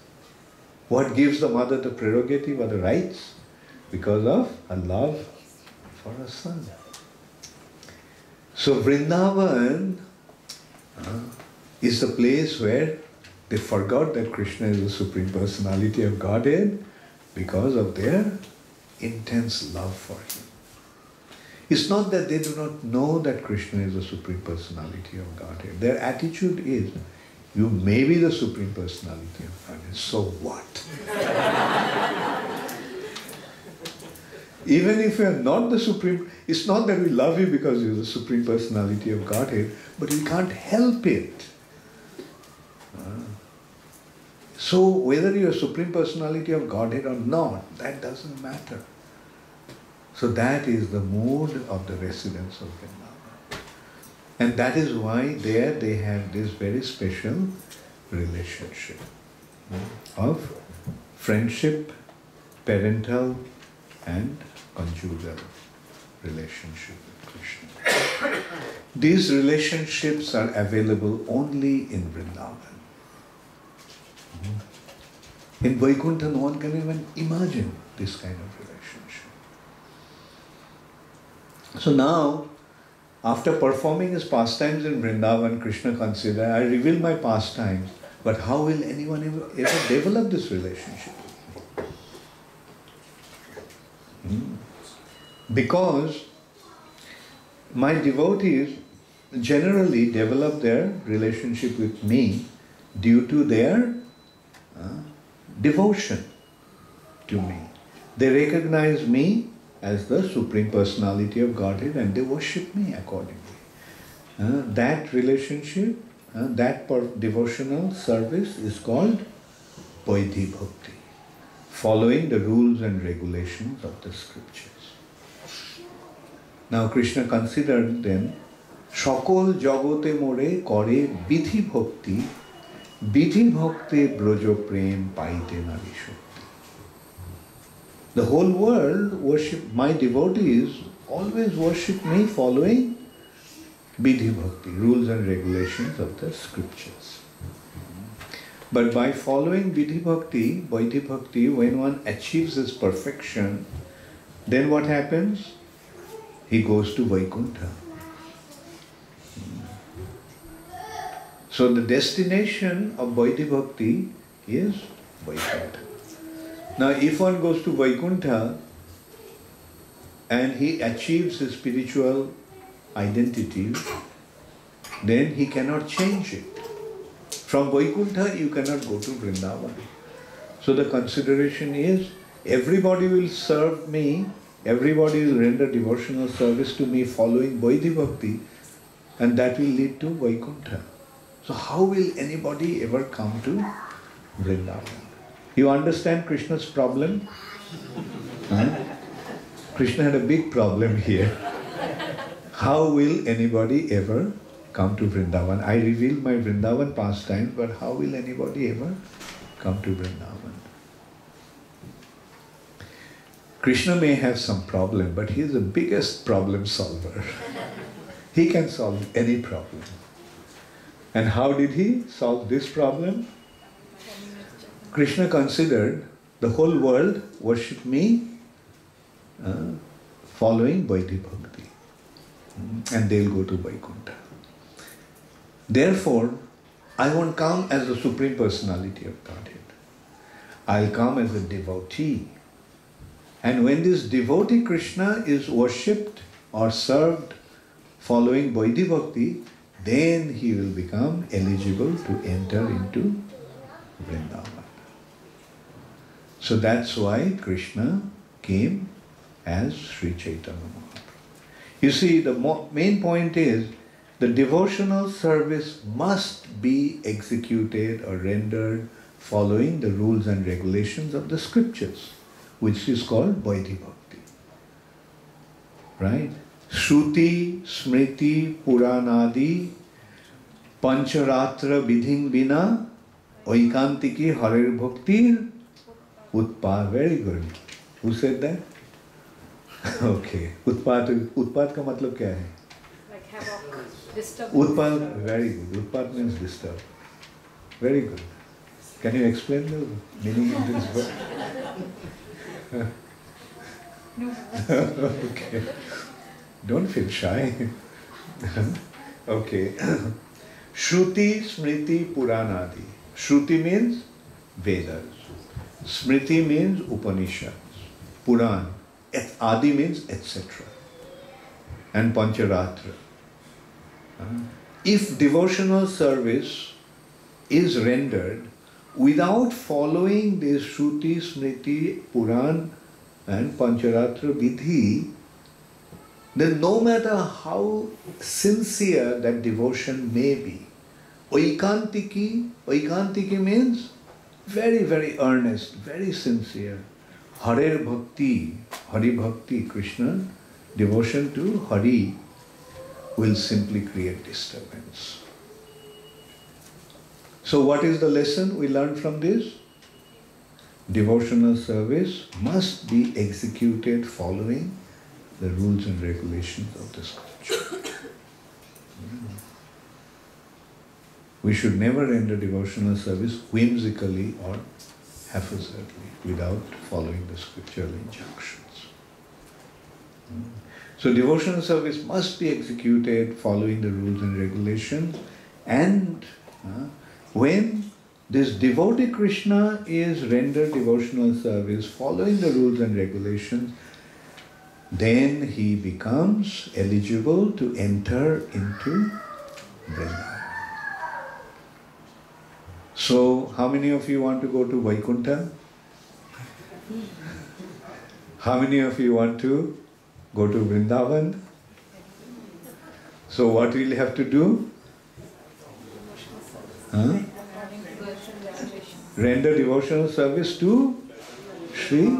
[SPEAKER 3] What gives the mother the prerogative or the rights? Because of her love for her son. So Vrindavan is the place where they forgot that Krishna is the Supreme Personality of Godhead because of their intense love for him. It's not that they do not know that Krishna is the Supreme Personality of Godhead. Their attitude is, you may be the Supreme Personality of Godhead, so what? Even if you are not the Supreme, it's not that we love you because you are the Supreme Personality of Godhead, but we can't help it. So whether you are Supreme Personality of Godhead or not, that doesn't matter. So that is the mood of the residents of Vrindavan. And that is why there they have this very special relationship of friendship, parental and conjugal relationship with Krishna. These relationships are available only in Vrindavan. In Vaikuntha, no one can even imagine this kind of relationship. So now, after performing his pastimes in Vrindavan, Krishna considered, I reveal my pastimes, but how will anyone ever develop this relationship with me? Because my devotees generally develop their relationship with me due to their devotion to me. They recognize me as the Supreme Personality of Godhead and they worship me accordingly. That relationship, that devotional service is called Vaidhi Bhakti, following the rules and regulations of the scriptures. Now Krishna considered them, Shakol jagote more kore vidhi bhakti Vidhi bhakti brojo prem paite nari shakti. The whole world worship, my devotees always worship me following Vidhi bhakti, rules and regulations of the scriptures. But by following Vidhi bhakti, when one achieves this perfection, then what happens? He goes to Vaikuntha. So the destination of Vidhi bhakti is Vaikuntha. Now if one goes to Vaikuntha and he achieves his spiritual identity, then he cannot change it. From Vaikuntha you cannot go to Vrindavan. So the consideration is, everybody will serve me, everybody will render devotional service to me following Vidhi bhakti, and that will lead to Vaikuntha. So how will anybody ever come to Vrindavan? You understand Krishna's problem? Krishna had a big problem here. How will anybody ever come to Vrindavan? I revealed my Vrindavan pastime, but how will anybody ever come to Vrindavan? Krishna may have some problem, but he is the biggest problem solver. He can solve any problem. And how did he solve this problem? Krishna considered the whole world worship me following Vidhi bhakti, and they'll go to Vaikuntha. Therefore, I won't come as the Supreme Personality of Godhead. I'll come as a devotee. And when this devotee Krishna is worshipped or served following Vidhi bhakti, then he will become eligible to enter into Vrindavan. So that's why Krishna came as Sri Chaitanya Mahaprabhu. You see, the main point is, the devotional service must be executed or rendered following the rules and regulations of the scriptures, which is called Vidhi bhakti. Right? Shruti, Smriti, Puranadi, Pancharatra Vidhin Vina, Oikeantiki Harir Bhaktir, Utpad. Very good. Who said that? Okay. Utpad ka matlab kya hai?
[SPEAKER 1] Like havoc, disturb.
[SPEAKER 3] Utpad, very good. Utpad means disturb. Very good. Can you explain the meaning of this word?
[SPEAKER 1] No.
[SPEAKER 3] Okay. Don't feel shy. Okay. Shruti, Smriti, Puranadi. Shruti means Vedas. Smriti means Upanishads. Puran. Adi means etc. And Pancharatra. If devotional service is rendered without following this Shruti, Smriti, Puran and Pancharatra Vidhi, then no matter how sincere that devotion may be, Oikeantiki means very, very earnest, very sincere. Harer Bhakti, Hari Bhakti, Krishna, devotion to Hari will simply create disturbance. So what is the lesson we learn from this? Devotional service must be executed following the rules and regulations of the scripture. We should never render devotional service whimsically or haphazardly without following the scriptural injunctions. So devotional service must be executed following the rules and regulations, and when this devotee Krishna is rendered devotional service following the rules and regulations, then he becomes eligible to enter into Vrindavan. So, how many of you want to go to Vaikuntha? How many of you want to go to Vrindavan? So, what will you have to do? Render devotional service to Sri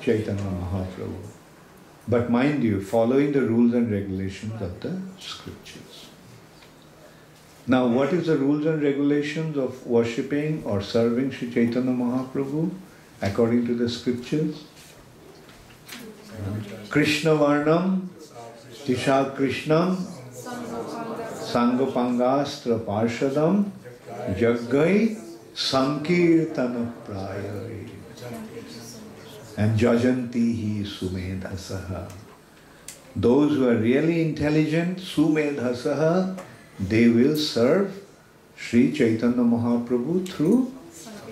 [SPEAKER 3] Chaitanya Mahaprabhu. But mind you, following the rules and regulations of the scriptures. Now, what is the rules and regulations of worshipping or serving Sri Chaitanya Mahaprabhu according to the scriptures? Krishna Varnam, Tisha Krishnam, Sangapangastra Parshadam, Jaggai, Sankirtana Prayari, and Jajantihi Sumedhasaha. Those who are really intelligent, Sumedhasaha, they will serve Sri Chaitanya Mahaprabhu through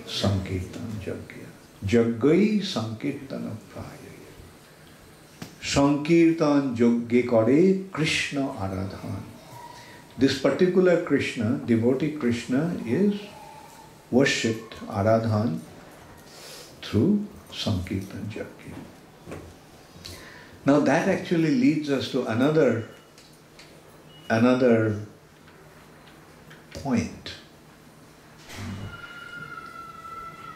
[SPEAKER 3] Sankirtan Jagya. Jaggai Sankirtana Prayari. Sankirtan Jagya Kare Krishna Aradhan. This particular Krishna, devotee Krishna, is worshipped, Aradhan, through Sankirtan Jagya. Now that actually leads us to another point.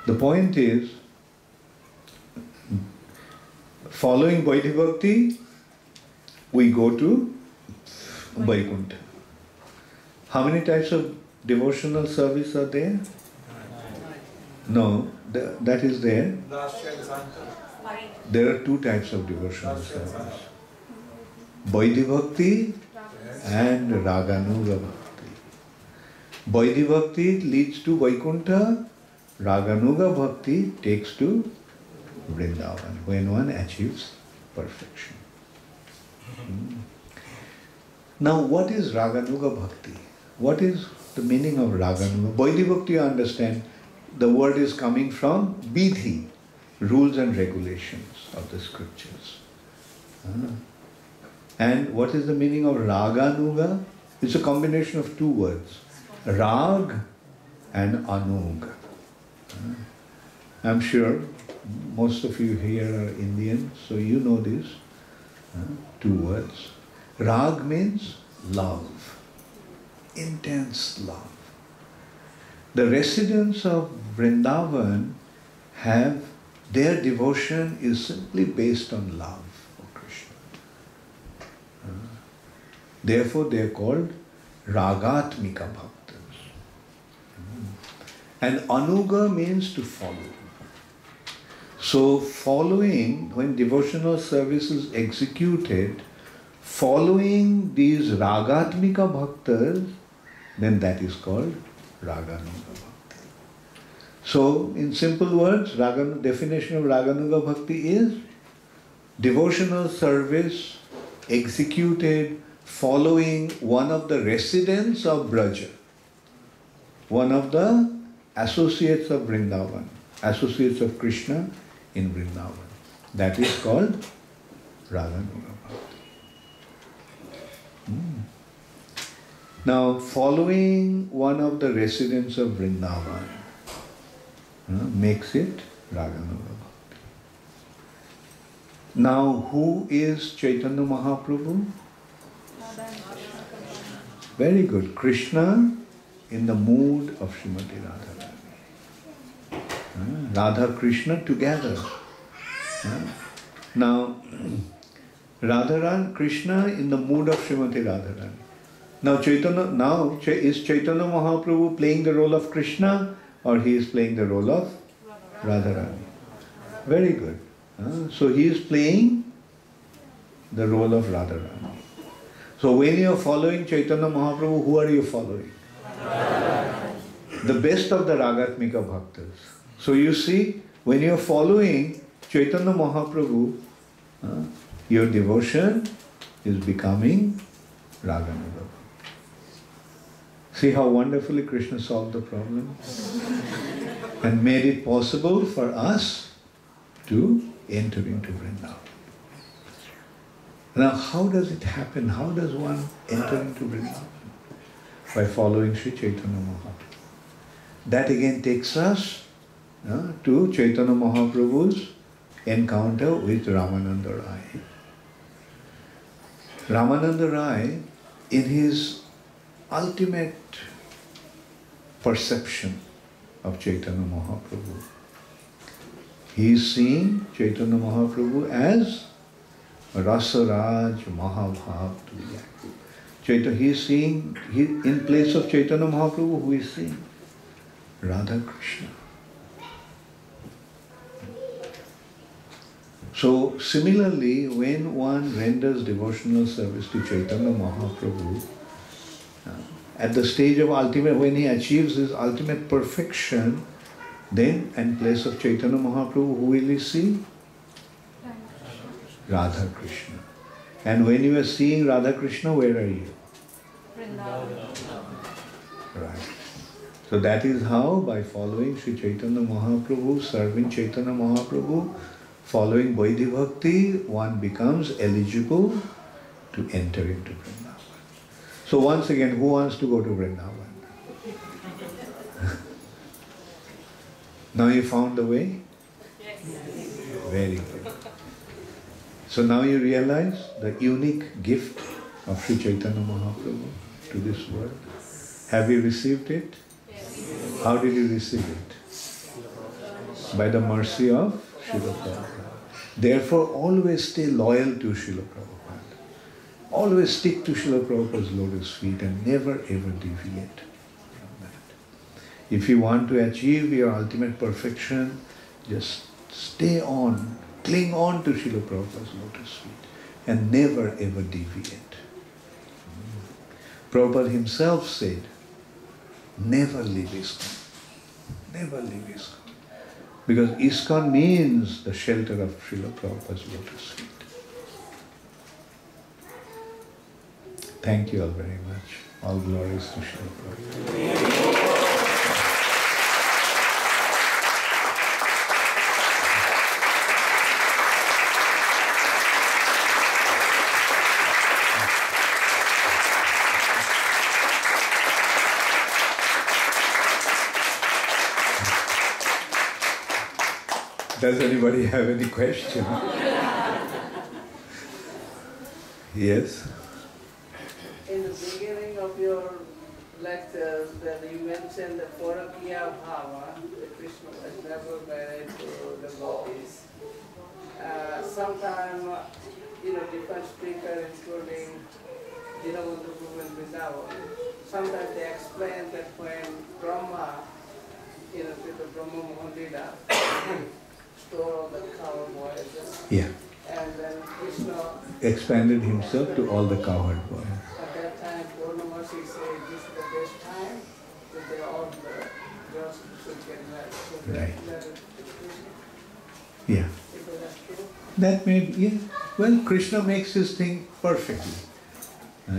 [SPEAKER 3] The point is, following Vaidhi Bhakti, we go to Vaikuntha. How many types of devotional service are there? No, that is there. There are two types of devotional service. Vaidhi Bhakti and Raganuga Bhakti. Vaidhi Bhakti leads to Vaikuntha, Raganuga Bhakti takes to Vrindavan, when one achieves perfection. Now, what is Raganuga Bhakti? What is the meaning of Raganuga? Vaidhi Bhakti, you understand, the word is coming from Vidhi, rules and regulations of the scriptures. And what is the meaning of Raganuga? It's a combination of two words, Rag and Anug. I'm sure most of you here are Indian, so you know these two words. Rag means love, intense love. The residents of Vrindavan have, their devotion is simply based on love for Krishna. Therefore they are called Ragatmika Bhaktas. And Anuga means to follow. So following, when devotional service is executed, following these Ragatmika Bhaktas, then that is called Raganuga Bhakti. So in simple words, definition of Raganuga Bhakti is devotional service executed following one of the residents of Braja, one of the associates of Vrindavan, associates of Krishna in Vrindavan. That is called Raganuga Bhakti. Now, following one of the residents of Vrindavan makes it Raganuga Bhakti. Now, who is Chaitanya Mahaprabhu? Very good. Krishna in the mood of Srimati Radharani. Radha Krishna together. Now, Radharani, Krishna in the mood of Srimati Radharani. Now, is Chaitanya Mahaprabhu playing the role of Krishna or he is playing the role of Radharani? Very good. So he is playing the role of Radharani. So when you are following Chaitanya Mahaprabhu, who are you following? The best of the Ragatmika Bhaktas. So you see, when you are following Chaitanya Mahaprabhu, your devotion is becoming Raganuga. See how wonderfully Krishna solved the problem and made it possible for us to enter into Vrindavan. Now, how does it happen? How does one enter into Vrindavan? By following Sri Chaitanya Mahaprabhu. That again takes us to Chaitanya Mahaprabhu's encounter with Ramananda Rai. Ramananda Rai, in his ultimate perception of Chaitanya Mahaprabhu, he is seeing Chaitanya Mahaprabhu as Rasaraj Mahabhav Tuya. He is seeing, in place of Chaitanya Mahaprabhu, who is seeing? Radha Krishna. So similarly, when one renders devotional service to Chaitanya Mahaprabhu, at the stage of ultimate, when he achieves his ultimate perfection, then in place of Chaitanya Mahaprabhu, who will he see? Radha Krishna. And when you are seeing Radha Krishna, where are you? Right. So that is how, by following Sri Chaitanya Mahaprabhu, serving Chaitanya Mahaprabhu, following Vaidhi Bhakti, one becomes eligible to enter into Vrindavan. So once again, who wants to go to Vrindavan? Now you found the way?
[SPEAKER 1] Yes.
[SPEAKER 3] Very good. So now you realize the unique gift of Sri Chaitanya Mahaprabhu to this world. Have you received it?
[SPEAKER 1] Yes.
[SPEAKER 3] How did you receive it? By the mercy of Srila Prabhupada. Therefore, always stay loyal to Srila Prabhupada. Always stick to Srila Prabhupada's lotus feet and never ever deviate from that. If you want to achieve your ultimate perfection, just stay on, cling on to Srila Prabhupada's lotus feet and never ever deviate. Prabhupada himself said, never leave ISKCON. Never leave ISKCON. Because ISKCON means the shelter of Srila Prabhupada's lotus feet. Thank you all very much. All glories to Srila Prabhupada. Does anybody have any question? Yes?
[SPEAKER 4] In the beginning of your lectures, that you mentioned the Parakiya Bhava, the Krishna was never married to the gopis. Sometime, different speakers, including Dinabandhu Prabhu and Vrindavan, sometimes they explain that when Brahma, with the Brahma Mohandila, store all the cowboys.
[SPEAKER 3] Yeah.
[SPEAKER 4] And then Krishna
[SPEAKER 3] Expanded himself to all the cowherd boys.
[SPEAKER 4] at that time, Purnamasi said this is the best time that they all the girls should get married. So they
[SPEAKER 3] Right.
[SPEAKER 4] married to Krishna.
[SPEAKER 3] Yeah.
[SPEAKER 4] Because that's true.
[SPEAKER 3] That may, yeah. Well, Krishna makes his thing perfectly.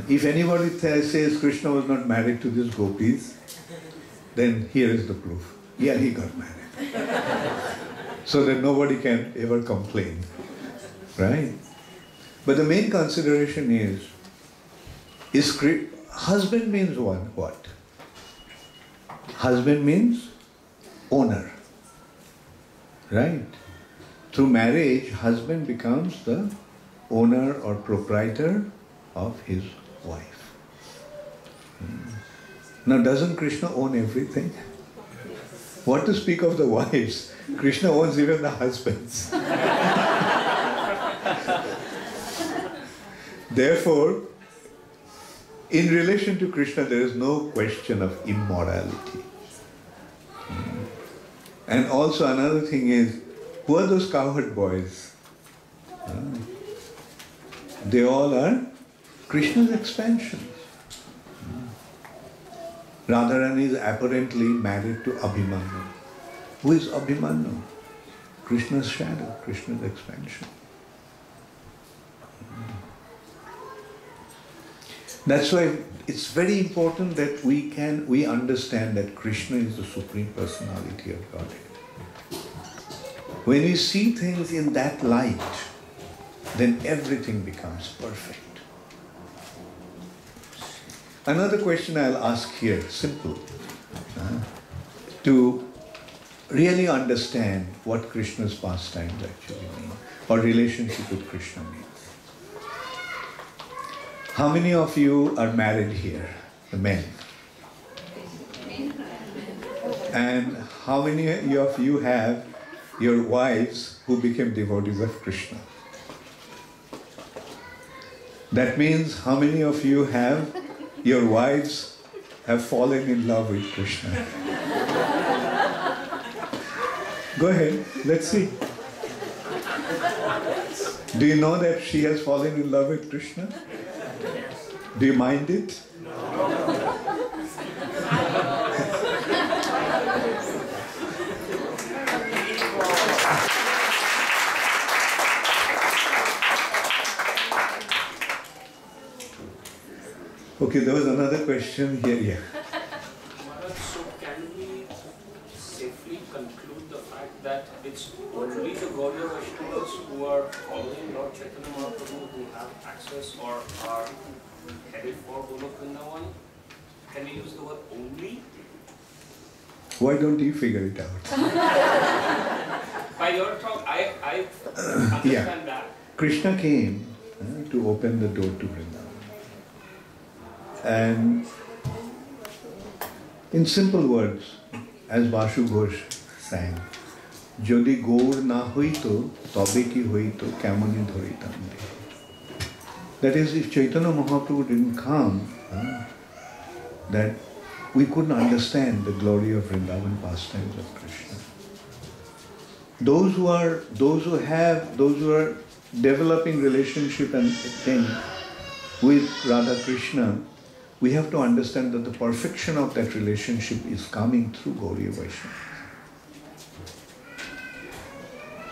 [SPEAKER 3] If anybody says Krishna was not married to these gopis, then here is the proof. Yeah, he got married. So that nobody can ever complain. Right? But the main consideration is husband means what? Husband means owner. Right? Through marriage, husband becomes the owner or proprietor of his wife. Now, doesn't Krishna own everything? What to speak of the wives? Krishna owns even the husbands. Therefore, in relation to Krishna, there is no question of immorality. And also another thing is, who are those cowherd boys? They all are Krishna's expansions. Radharani is apparently married to Abhimanyu. Who is Abhimanyu? Krishna's shadow, Krishna's expansion. That's why it's very important that we understand that Krishna is the Supreme Personality of Godhead. When we see things in that light, then everything becomes perfect. Another question I'll ask here, simple, to really understand what Krishna's pastimes actually mean, or relationship with Krishna means. How many of you are married here, the men? And how many of you have your wives who became devotees of Krishna? That means how many of you have your wives have fallen in love with Krishna. Go ahead, let's see. Do you know that she has fallen in love with Krishna? Do you mind it? Okay, there was another question here. Yeah.
[SPEAKER 5] Maharaj, so can we safely conclude the fact that it's only the Gaudiya Vaishnavas who are following Lord Chaitanya Mahaprabhu who have access or are headed for Golok Vrindavan? Can we use the word only?
[SPEAKER 3] Why don't you figure it out?
[SPEAKER 5] By your talk, I understand that.
[SPEAKER 3] Krishna came to open the door to Vrindavan. And in simple words, as Vashu Ghosh sang, Jodi gaur na hoito, tobe ki hoito, kamani dhoritamde. That is, if Chaitanya Mahaprabhu didn't come, that we couldn't understand the glory of Vrindavan pastimes of Krishna. Those who are developing relationship and thing with Radha Krishna, we have to understand that the perfection of that relationship is coming through Gaudiya Vaishnava.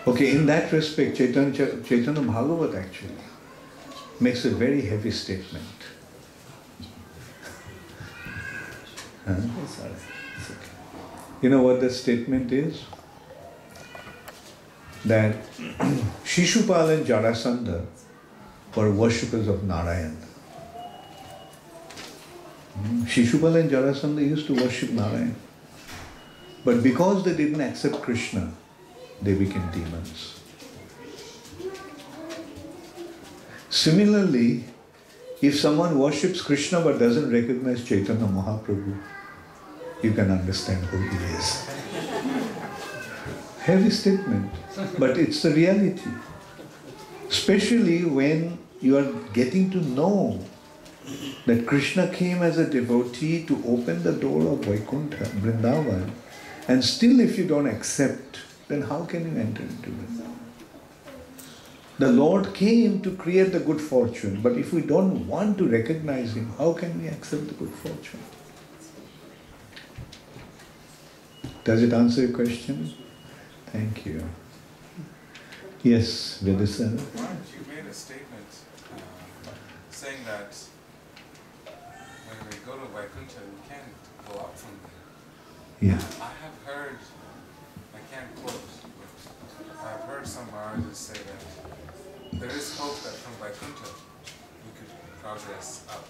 [SPEAKER 3] Okay, in that respect, Chaitanya Bhagavat actually makes a very heavy statement. It's all right. It's okay. You know what the statement is? That Shishupal and Jarasandha were worshippers of Narayan. Shishupal and Jarasandha used to worship Narayan. But because they didn't accept Krishna, they became demons. Similarly, if someone worships Krishna but doesn't recognize Chaitanya Mahaprabhu, you can understand who he is. Heavy statement, but it's the reality. Especially when you are getting to know that Krishna came as a devotee to open the door of Vaikuntha, Vrindavan, and still if you don't accept, then how can you enter into Vrindavan? The Lord came to create the good fortune, but if we don't want to recognize Him, how can we accept the good fortune? Does it answer your question? Thank you. Yes, Vedasa.
[SPEAKER 2] You made a statement saying that when we go to Vaikuntha, we can't go up from there.
[SPEAKER 3] Yeah.
[SPEAKER 2] I have heard, I can't quote, but I have heard some Maharajas say that there is hope that from Vaikuntha we could progress up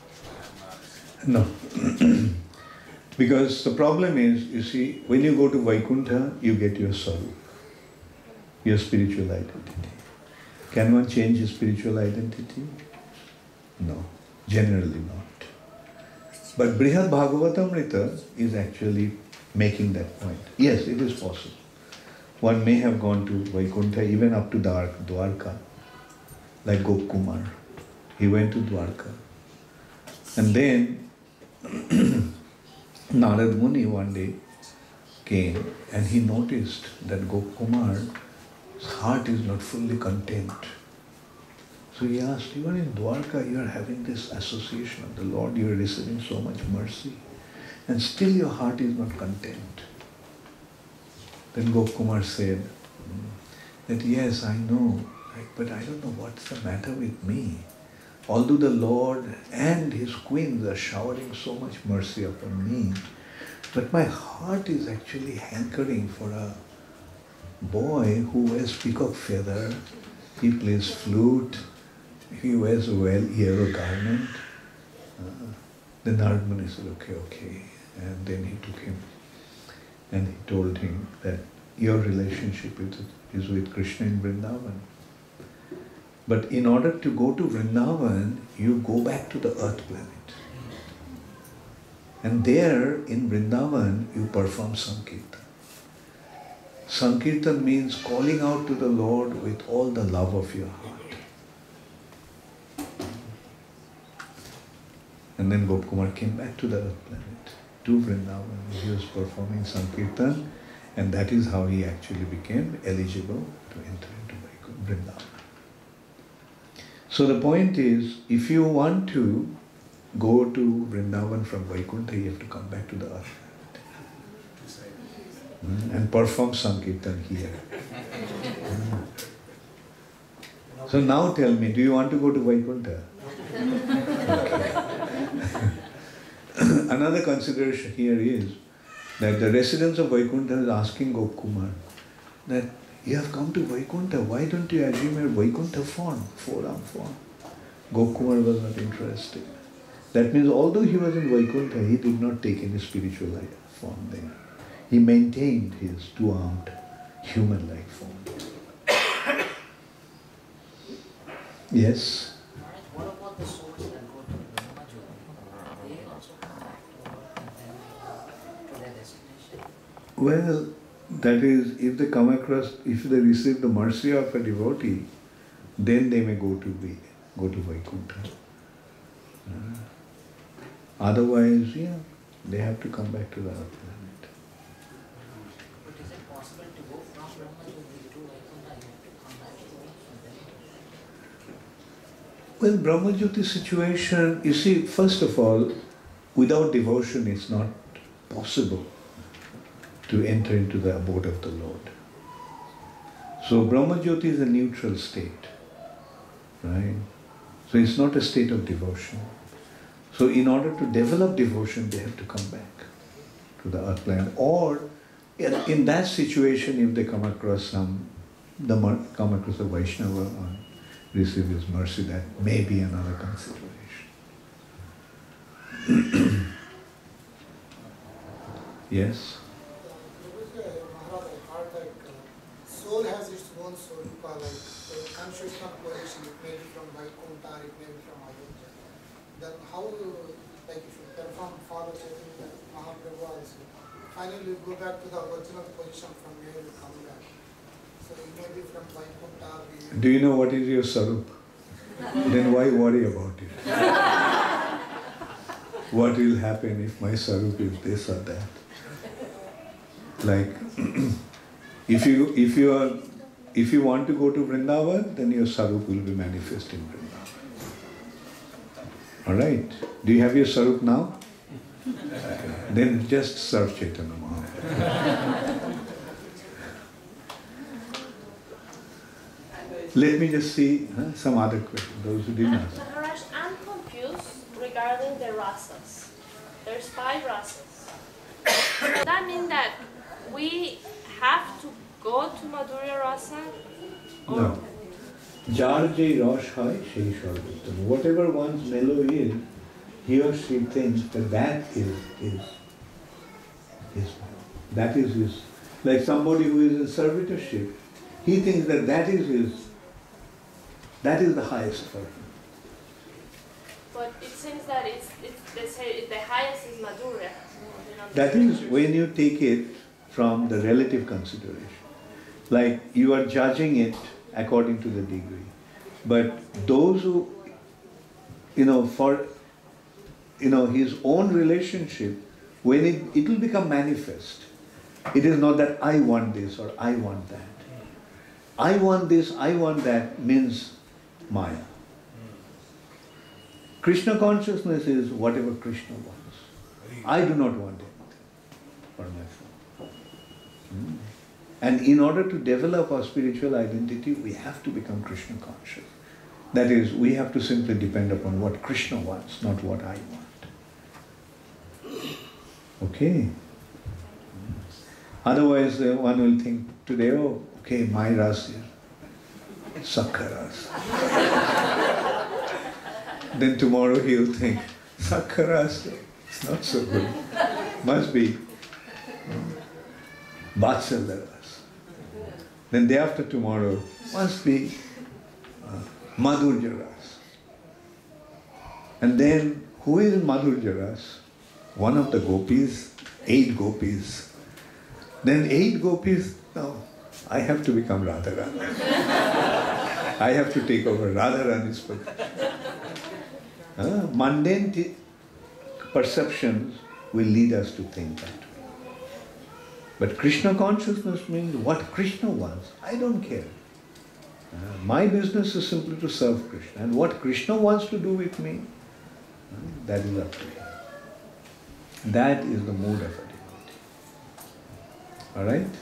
[SPEAKER 2] and not.
[SPEAKER 3] No. Because the problem is, you see, when you go to Vaikuntha, you get your soul, your spiritual identity. Can one change his spiritual identity? No, generally not. But Brihad Bhagavatamrita is actually making that point. Yes, it is possible. One may have gone to Vaikuntha, even up to Dwarka, like Gopkumar. He went to Dwarka. And then Narad Muni one day came and he noticed that Gopkumar's heart is not fully content. So he asked, even in Dwarka you are having this association of the Lord, you are receiving so much mercy, and still your heart is not content. Then Gopkumar said that yes, I know, but I don't know what's the matter with me. Although the Lord and His queens are showering so much mercy upon me, but my heart is actually hankering for a boy who wears peacock feather, he plays flute, he wears a well-yellow garment. Then Narad Muni said, okay. And then he took him and he told him that your relationship is with Krishna in Vrindavan. But in order to go to Vrindavan, you go back to the earth planet. And there, in Vrindavan, you perform Sankirtan. Sankirtan means calling out to the Lord with all the love of your heart. And then Gopkumar came back to the earth planet, to Vrindavan. He was performing Sankirtan, and that is how he actually became eligible to enter into Vrindavan. So the point is, if you want to go to Vrindavan from Vaikuntha, you have to come back to the earth planet and perform Sankirtan here. So now tell me, do you want to go to Vaikuntha? Another consideration here is that the residents of Vaikuntha is asking Gopkumar that you have come to Vaikuntha, why don't you assume your Vaikuntha form, four-arm form? Gopkumar was not interested. That means although he was in Vaikuntha, he did not take any spiritual form there. He maintained his two-armed human-like form. Yes?
[SPEAKER 6] What about the souls that go to Brahma Jyoti? They also come back to their destination?
[SPEAKER 3] Well, that is, if they come across, if they receive the mercy of a devotee, then they may go to Vaikuntha. Otherwise, they have to come back to the earth planet.
[SPEAKER 6] But is it possible to go from Brahma Jyoti to Vaikuntha? You have to come back to Vaikuntha.
[SPEAKER 3] Well, Brahma Jyoti situation, you see, first of all, without devotion it's not possible to enter into the abode of the Lord. So Brahma Jyoti is a neutral state, right? So it's not a state of devotion. So in order to develop devotion, they have to come back to the earth planet. Or in that situation, if they come across a Vaishnava or receive his mercy, that may be another consideration. Yes?
[SPEAKER 7] Maharaj, I heard that soul has its own swarupa, like consciousness position, it may be from Vaikuntha, it may be from Ayodhya. Then how, like if you perform, follow Chaitanya Mahaprabhu also, finally you go back to the original position from where you come back. So it may be from Vaikuntha.
[SPEAKER 3] Do you know what is your sarup? Then why worry about it? What will happen if my sarup is this or that? Like, if you want to go to Vrindavan, then your sarup will be manifest in Vrindavan. Alright? Do you have your sarup now? Then just serve Chaitanya Mahaprabhu. Let me just see some other questions, those who didn't ask.
[SPEAKER 8] Maharaj, I'm confused regarding the rasas. There's 5 rasas. Does that mean that we have to go to Madhurya rasa?
[SPEAKER 3] No. Jar je rosh hai, shei sarvottam. Whatever one's mellow is, he or she thinks that is his mellow. That is his. Like somebody who is in servitorship, he thinks that is the highest for him.
[SPEAKER 8] But it seems that they say the highest is Madhurya.
[SPEAKER 3] That is when you take it from the relative consideration. Like you are judging it according to the degree. But those who, for his own relationship, when it will become manifest. It is not that I want this or I want that. I want this, I want that means Maya. Krishna consciousness is whatever Krishna wants. I do not want anything for myself. And in order to develop our spiritual identity, we have to become Krishna conscious. That is, we have to simply depend upon what Krishna wants, not what I want. Okay? Otherwise, one will think today, oh, okay, my ras is Sakha ras. Then tomorrow he will think, Sakha ras, it's not so good. Must be Vatsalya ras. Then day after tomorrow, must be Madhurya ras. And then, who is in Madhurya ras? One of the gopis, 8 gopis. Then 8 gopis, no, I have to become Radharani. I have to take over Radharani's position. Mundane perceptions will lead us to think that way. But Krishna consciousness means what Krishna wants. I don't care. My business is simply to serve Krishna. And what Krishna wants to do with me, that is up to him. That is the mood of a devotee. Alright?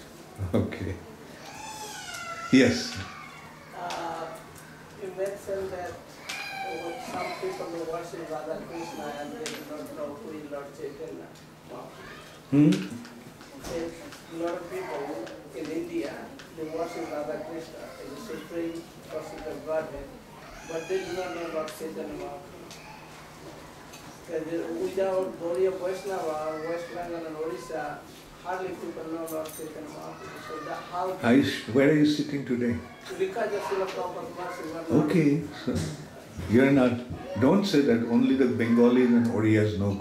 [SPEAKER 3] Okay. Yes.
[SPEAKER 4] You mentioned that some people who worship Radha Krishna and they do not know who is Lord Chaitanya. A lot of people in India, they worship Radha Krishna as a supreme personal Godhead, but they do not know Lord Chaitanya Mahaprabhu. Without Gauriya Vaishnava, West Bengal and Orissa, hardly people know Lord Chaitanya Mahaprabhu. So
[SPEAKER 3] Where are you sitting today? Okay, so you're not, don't say that only the Bengalis and Oriyas know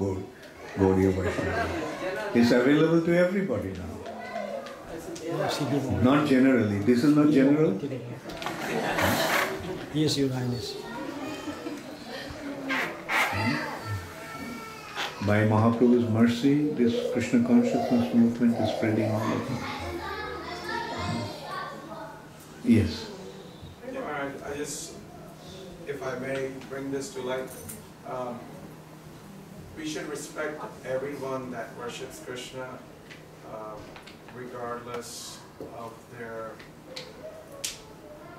[SPEAKER 3] Gauriya Vaishnava. It's available to everybody now. Not generally. This is not general?
[SPEAKER 9] Yes, Your Highness.
[SPEAKER 3] By Mahaprabhu's mercy, this Krishna consciousness movement is spreading all over. Yes.
[SPEAKER 10] Yeah, I just, if I may bring this to light, we should respect everyone that worships Krishna, regardless of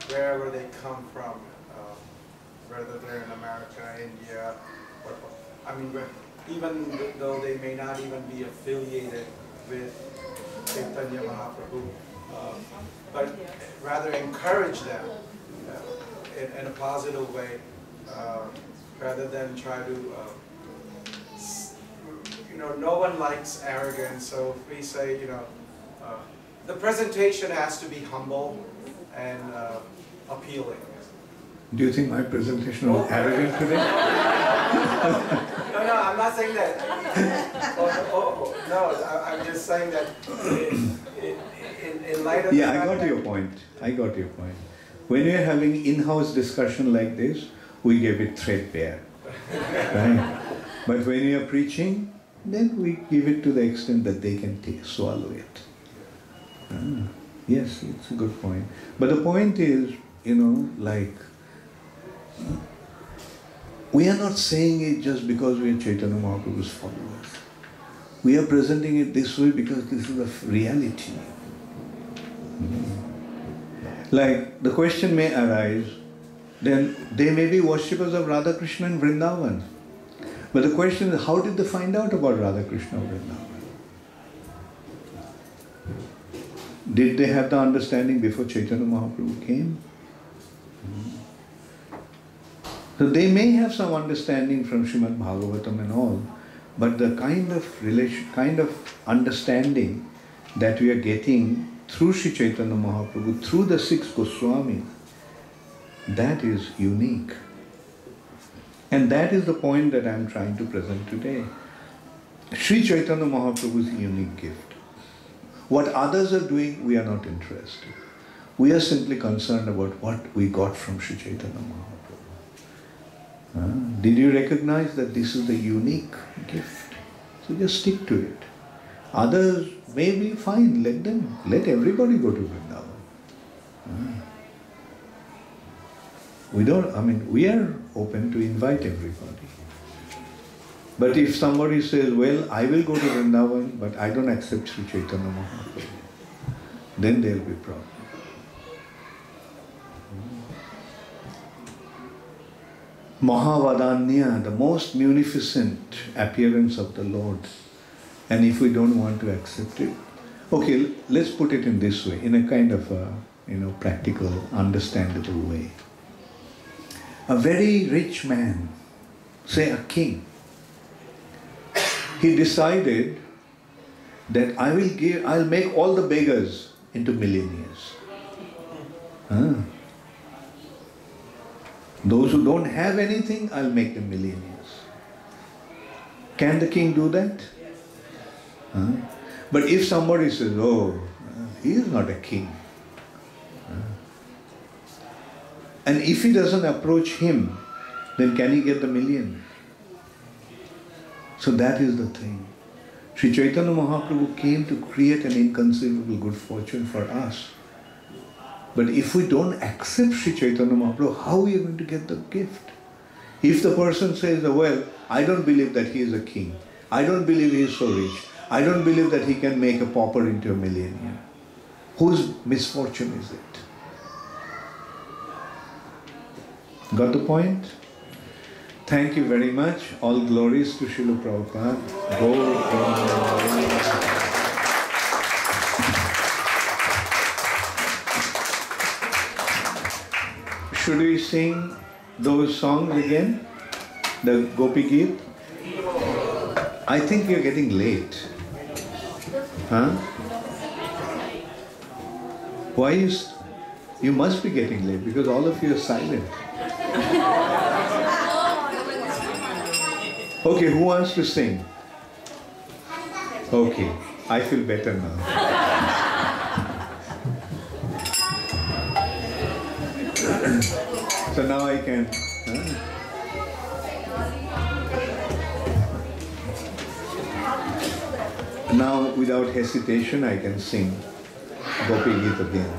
[SPEAKER 10] wherever they come from, whether they're in America, India, even though they may not even be affiliated with Chaitanya Mahaprabhu, but rather encourage them in a positive way, rather than try to, no one likes arrogance, so if we say, the presentation has to be humble and appealing.
[SPEAKER 3] Do you think my presentation was arrogant today?
[SPEAKER 10] No, I'm not saying that. No, I'm just saying that in light of...
[SPEAKER 3] Yeah, I got your point. I got your point. When we are having in-house discussion like this, we give it threadbare. Right? But when we are preaching, then we give it to the extent that they can swallow it. Yes, it's a good point. But the point is, we are not saying it just because we are Chaitanya Mahaprabhu's followers. We are presenting it this way because this is the reality. Like, the question may arise, then they may be worshippers of Radha Krishna in Vrindavan. But the question is, how did they find out about Radha Krishna in Vrindavan? Did they have the understanding before Chaitanya Mahaprabhu came? So they may have some understanding from Srimad Bhagavatam and all, but the kind of understanding that we are getting through Sri Chaitanya Mahaprabhu, through the 6 Goswamis, that is unique. And that is the point that I am trying to present today. Sri Chaitanya Mahaprabhu's unique gift. What others are doing, we are not interested. We are simply concerned about what we got from Sri Chaitanya Mahaprabhu. Did you recognize that this is the unique gift? So just stick to it. Others may be fine, let everybody go to Vrindavan. We are open to invite everybody. But if somebody says, well, I will go to Vrindavan, but I don't accept Sri Chaitanya Mahaprabhu, then there will be problem. Mahavadanya, the most munificent appearance of the Lord. And if we don't want to accept it, okay, let's put it in this way, in a kind of practical, understandable way. A very rich man, say a king, he decided that I'll make all the beggars into millionaires. Those who don't have anything, I'll make them millionaires. Can the king do that? But if somebody says, oh, he is not a king. And if he doesn't approach him, then can he get the million? So that is the thing. Sri Chaitanya Mahaprabhu came to create an inconceivable good fortune for us. But if we don't accept Sri Chaitanya Mahaprabhu, how are we going to get the gift? If the person says, well, I don't believe that he is a king. I don't believe he is so rich. I don't believe that he can make a pauper into a millionaire. Whose misfortune is it? Got the point? Thank you very much. All glories to Srila Prabhupada. Should we sing those songs again? The Gopi Geet? I think we are getting late. Huh? Why is... You must be getting late because all of you are silent. Okay, who wants to sing? Okay, I feel better now. So now I can... Now without hesitation I can sing Gopi Geet again.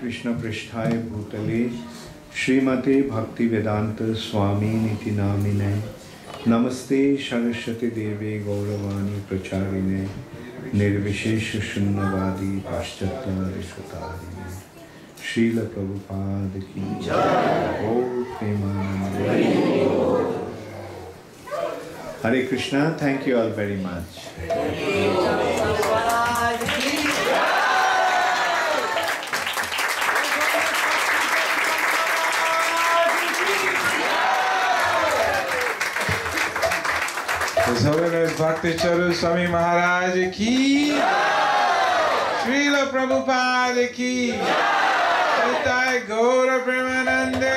[SPEAKER 3] Krishna पृष्ठाय भूतले श्रीमते भक्ति वेदांत स्वामी निति नामिने नमस्ते सरस्वती देवे गौरवाणी प्रचारिणे निर्विशेष शून्यवादी पाश्चात्य सुतारिणे श्रील प्रभुपाद की जय। गौर Premanand. Hare Krishna, thank you all very much.
[SPEAKER 2] His Holiness Bhakti Charu Swami Maharaj ki, Srila Prabhupada ki, Nitai Gaura Premanande.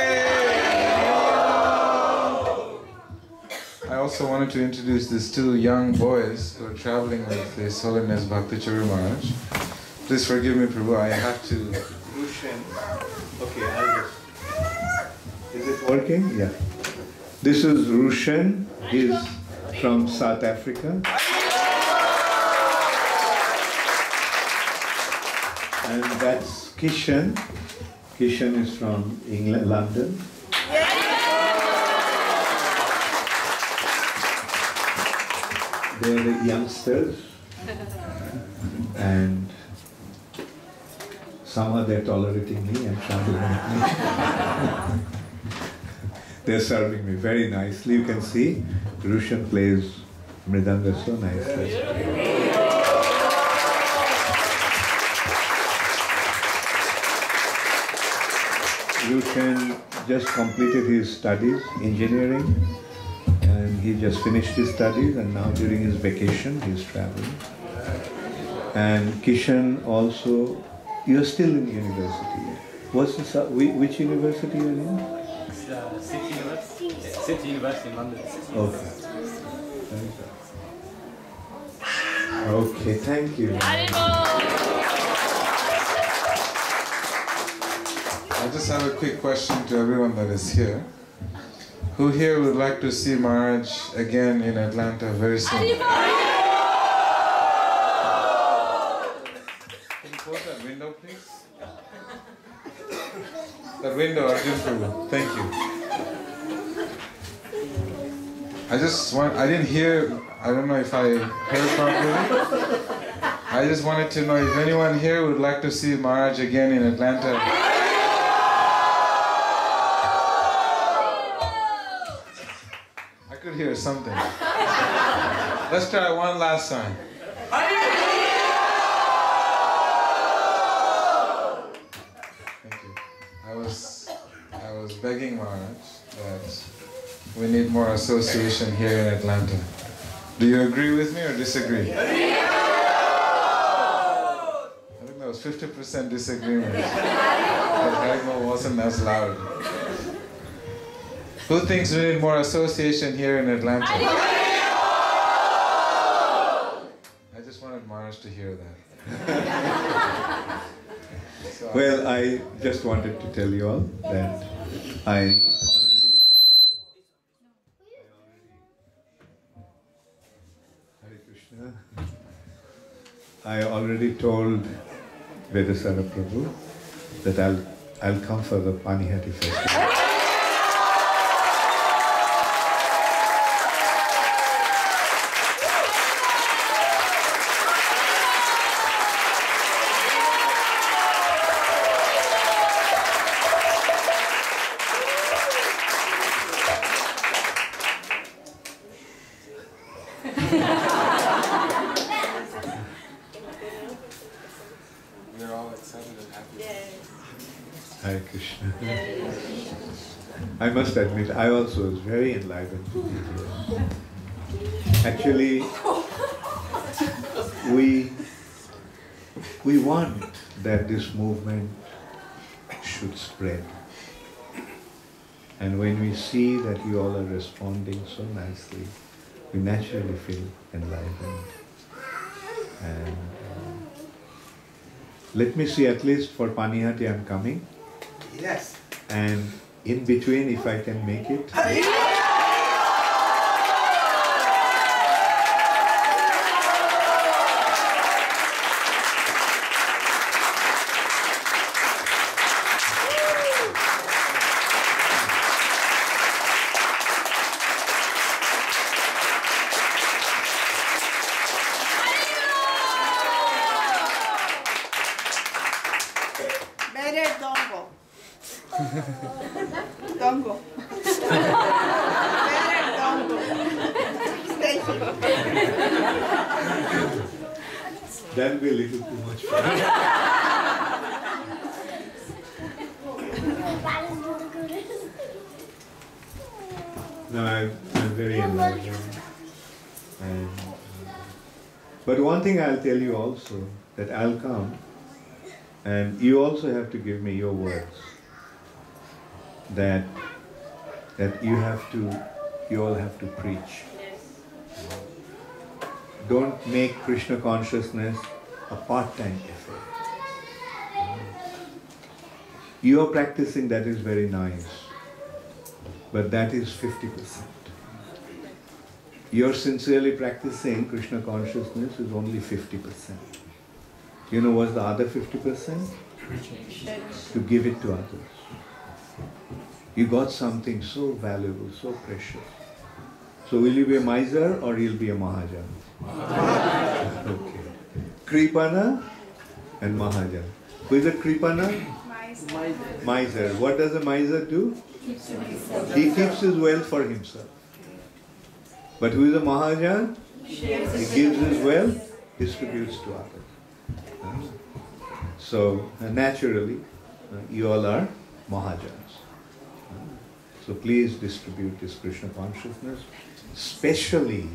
[SPEAKER 2] I also wanted to introduce these two young boys who are traveling with His Holiness Bhakti Charu Maharaj. Please forgive me, Prabhu, I have to...
[SPEAKER 3] Rushen. Okay, I'll just... Is it working? Yeah. This is Rushen. He's from South Africa. And that's Kishan. Kishan is from England, London. They're the youngsters. And somehow they're tolerating me and traveling with me. They're serving me very nicely. You can see Rushan plays mridanga so nicely. Rushan just completed his studies, engineering, and he just finished his studies, and now during his vacation he's traveling. And Kishan also, you're still in university. What's the, which university you're in?
[SPEAKER 9] City University in London.
[SPEAKER 3] Okay. Okay, thank you.
[SPEAKER 2] I just have a quick question to everyone that is here. Who here would like to see Maharaj again in Atlanta very soon? Can you close that window, please? That window, Arjun Prabhu. Thank you. I didn't hear, I don't know if I heard properly. I just wanted to know if anyone here would like to see Maharaj again in Atlanta. I could hear something. Let's try one last time. Thank you. I was begging Maharaj that we need more association here in Atlanta. Do you agree with me or disagree? I think there was 50% disagreement. The Haribol wasn't as loud. Who thinks we need more association here in Atlanta? I just wanted Maharaj to hear that.
[SPEAKER 3] Well, I just wanted to tell you all that I already told Vedasara Prabhu that I'll come for the Panihati festival.
[SPEAKER 2] We're all excited and happy.
[SPEAKER 3] Hare Krishna. I must admit, I also was very enlivened to be here. Actually, we want that this movement should spread. And when we see that you all are responding so nicely, we naturally feel enlivened. And let me see, at least for Panihati I'm coming.
[SPEAKER 10] Yes.
[SPEAKER 3] And in between, if I can make it.
[SPEAKER 11] Dongo. Dongo.
[SPEAKER 3] That'll be a little too much for me. No, I'm very enlightened. But one thing I'll tell you also, that I'll come, and you also have to give me your words. That you all have to preach. Don't make Krishna consciousness a part-time effort. You are practicing, that is very nice, but that is 50%. You're sincerely practicing Krishna consciousness is only 50%. You know what's the other 50%? To give it to others. You got something so valuable, so precious. So will you be a miser or you'll be a Mahajan? Okay. Kripana and Mahajan. Who is a Kripana? Miser. What does a miser do? He keeps his wealth for himself. But who is a Mahajan? He gives his wealth, distributes to others. So naturally, you all are Mahajans. So please distribute this Krishna consciousness, especially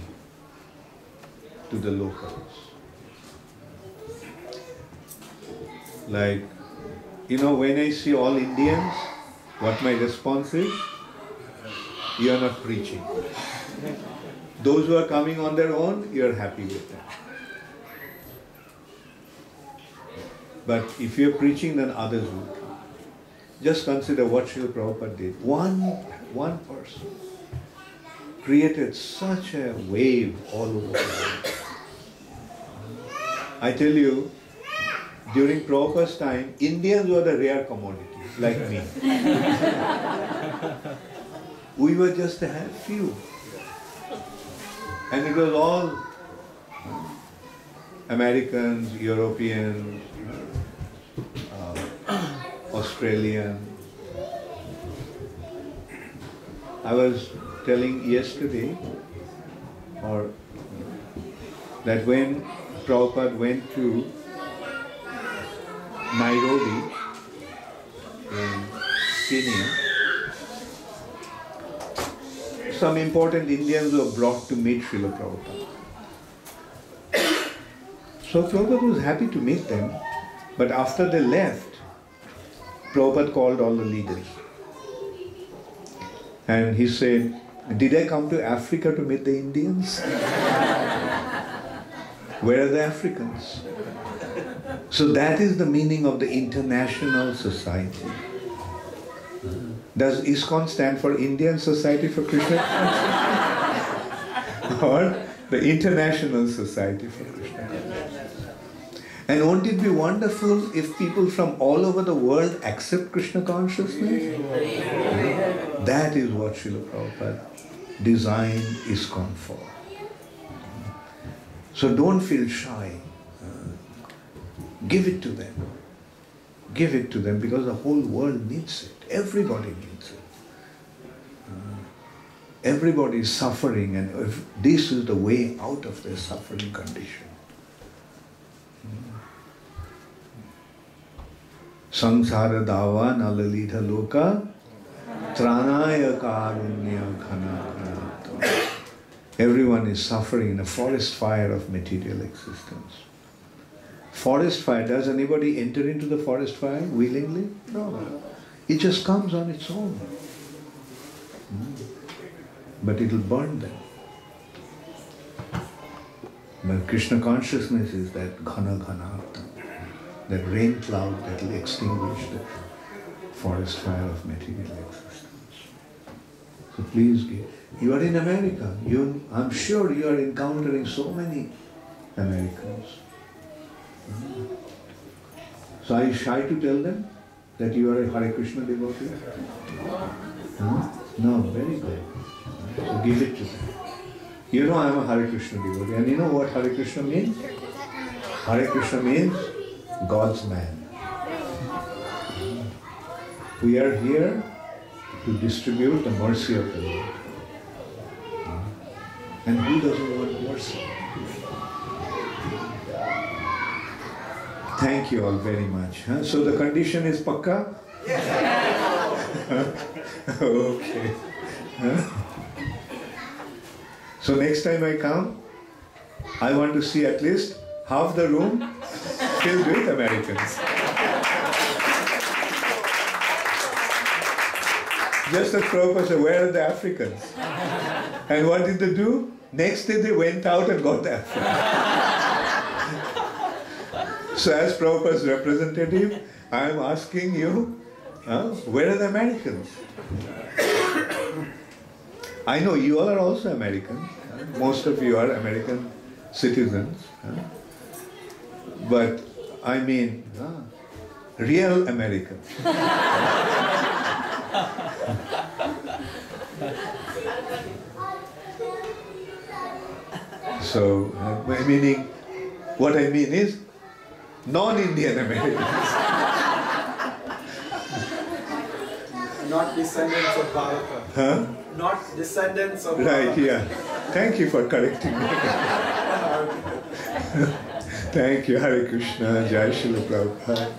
[SPEAKER 3] to the locals. Like, you know, when I see all Indians, what my response is? You are not preaching. Those who are coming on their own, you are happy with them. But if you are preaching, then others will come. Just consider what Srila Prabhupada did. One person created such a wave all over the world. I tell you, during Prabhupada's time, Indians were the rare commodity, like me. We were just a few. And it was all Americans, Europeans, Australian. I was telling yesterday that when Prabhupada went to Nairobi in Kenya, some important Indians were brought to meet Srila Prabhupada. So Prabhupada was happy to meet them, but after they left, Prabhupada called all the leaders. And he said, did I come to Africa to meet the Indians? Where are the Africans? So that is the meaning of the international society. Does ISKCON stand for Indian Society for Krishna Consciousness? Or the International Society for Krishna Consciousness? And won't it be wonderful if people from all over the world accept Krishna consciousness? That is what Srila Prabhupada designed ISKCON for. So don't feel shy. Give it to them. Give it to them because the whole world needs it. Everybody needs it. Everybody is suffering, and if this is the way out of their suffering condition. Samsara dava nalalita loka tranaya karunya khana. Everyone is suffering in a forest fire of material existence. Forest fire, does anybody enter into the forest fire willingly? No. It just comes on its own. But it will burn them. But Krishna consciousness is that ghana ghanata, that rain cloud that will extinguish the forest fire of material existence. So please give. You are in America. I'm sure you are encountering so many Americans. So are you shy to tell them that you are a Hare Krishna devotee? No, very good. So give it to them. You know I am a Hare Krishna devotee, and you know what Hare Krishna means? Hare Krishna means God's man. We are here to distribute the mercy of the Lord. And who doesn't want mercy? Thank you all very much. Huh? So the condition is pakka? Okay. Huh? So next time I come, I want to see at least half the room filled with Americans. Just as Prabhupada said, where are the Africans? And what did they do? Next day they went out and got the Africans. So as Prabhupada's representative, I am asking you, where are the Americans? I know you all are also Americans. Most of you are American citizens. But I mean, real Americans. So, meaning, what I mean is, non-Indian Americans.
[SPEAKER 10] Not descendants of Bharata.
[SPEAKER 3] Huh?
[SPEAKER 10] Not descendants of
[SPEAKER 3] Right,
[SPEAKER 10] Bharata.
[SPEAKER 3] yeah. Thank you for correcting me. Thank you, Hare Krishna, Jai Srila Prabhupada.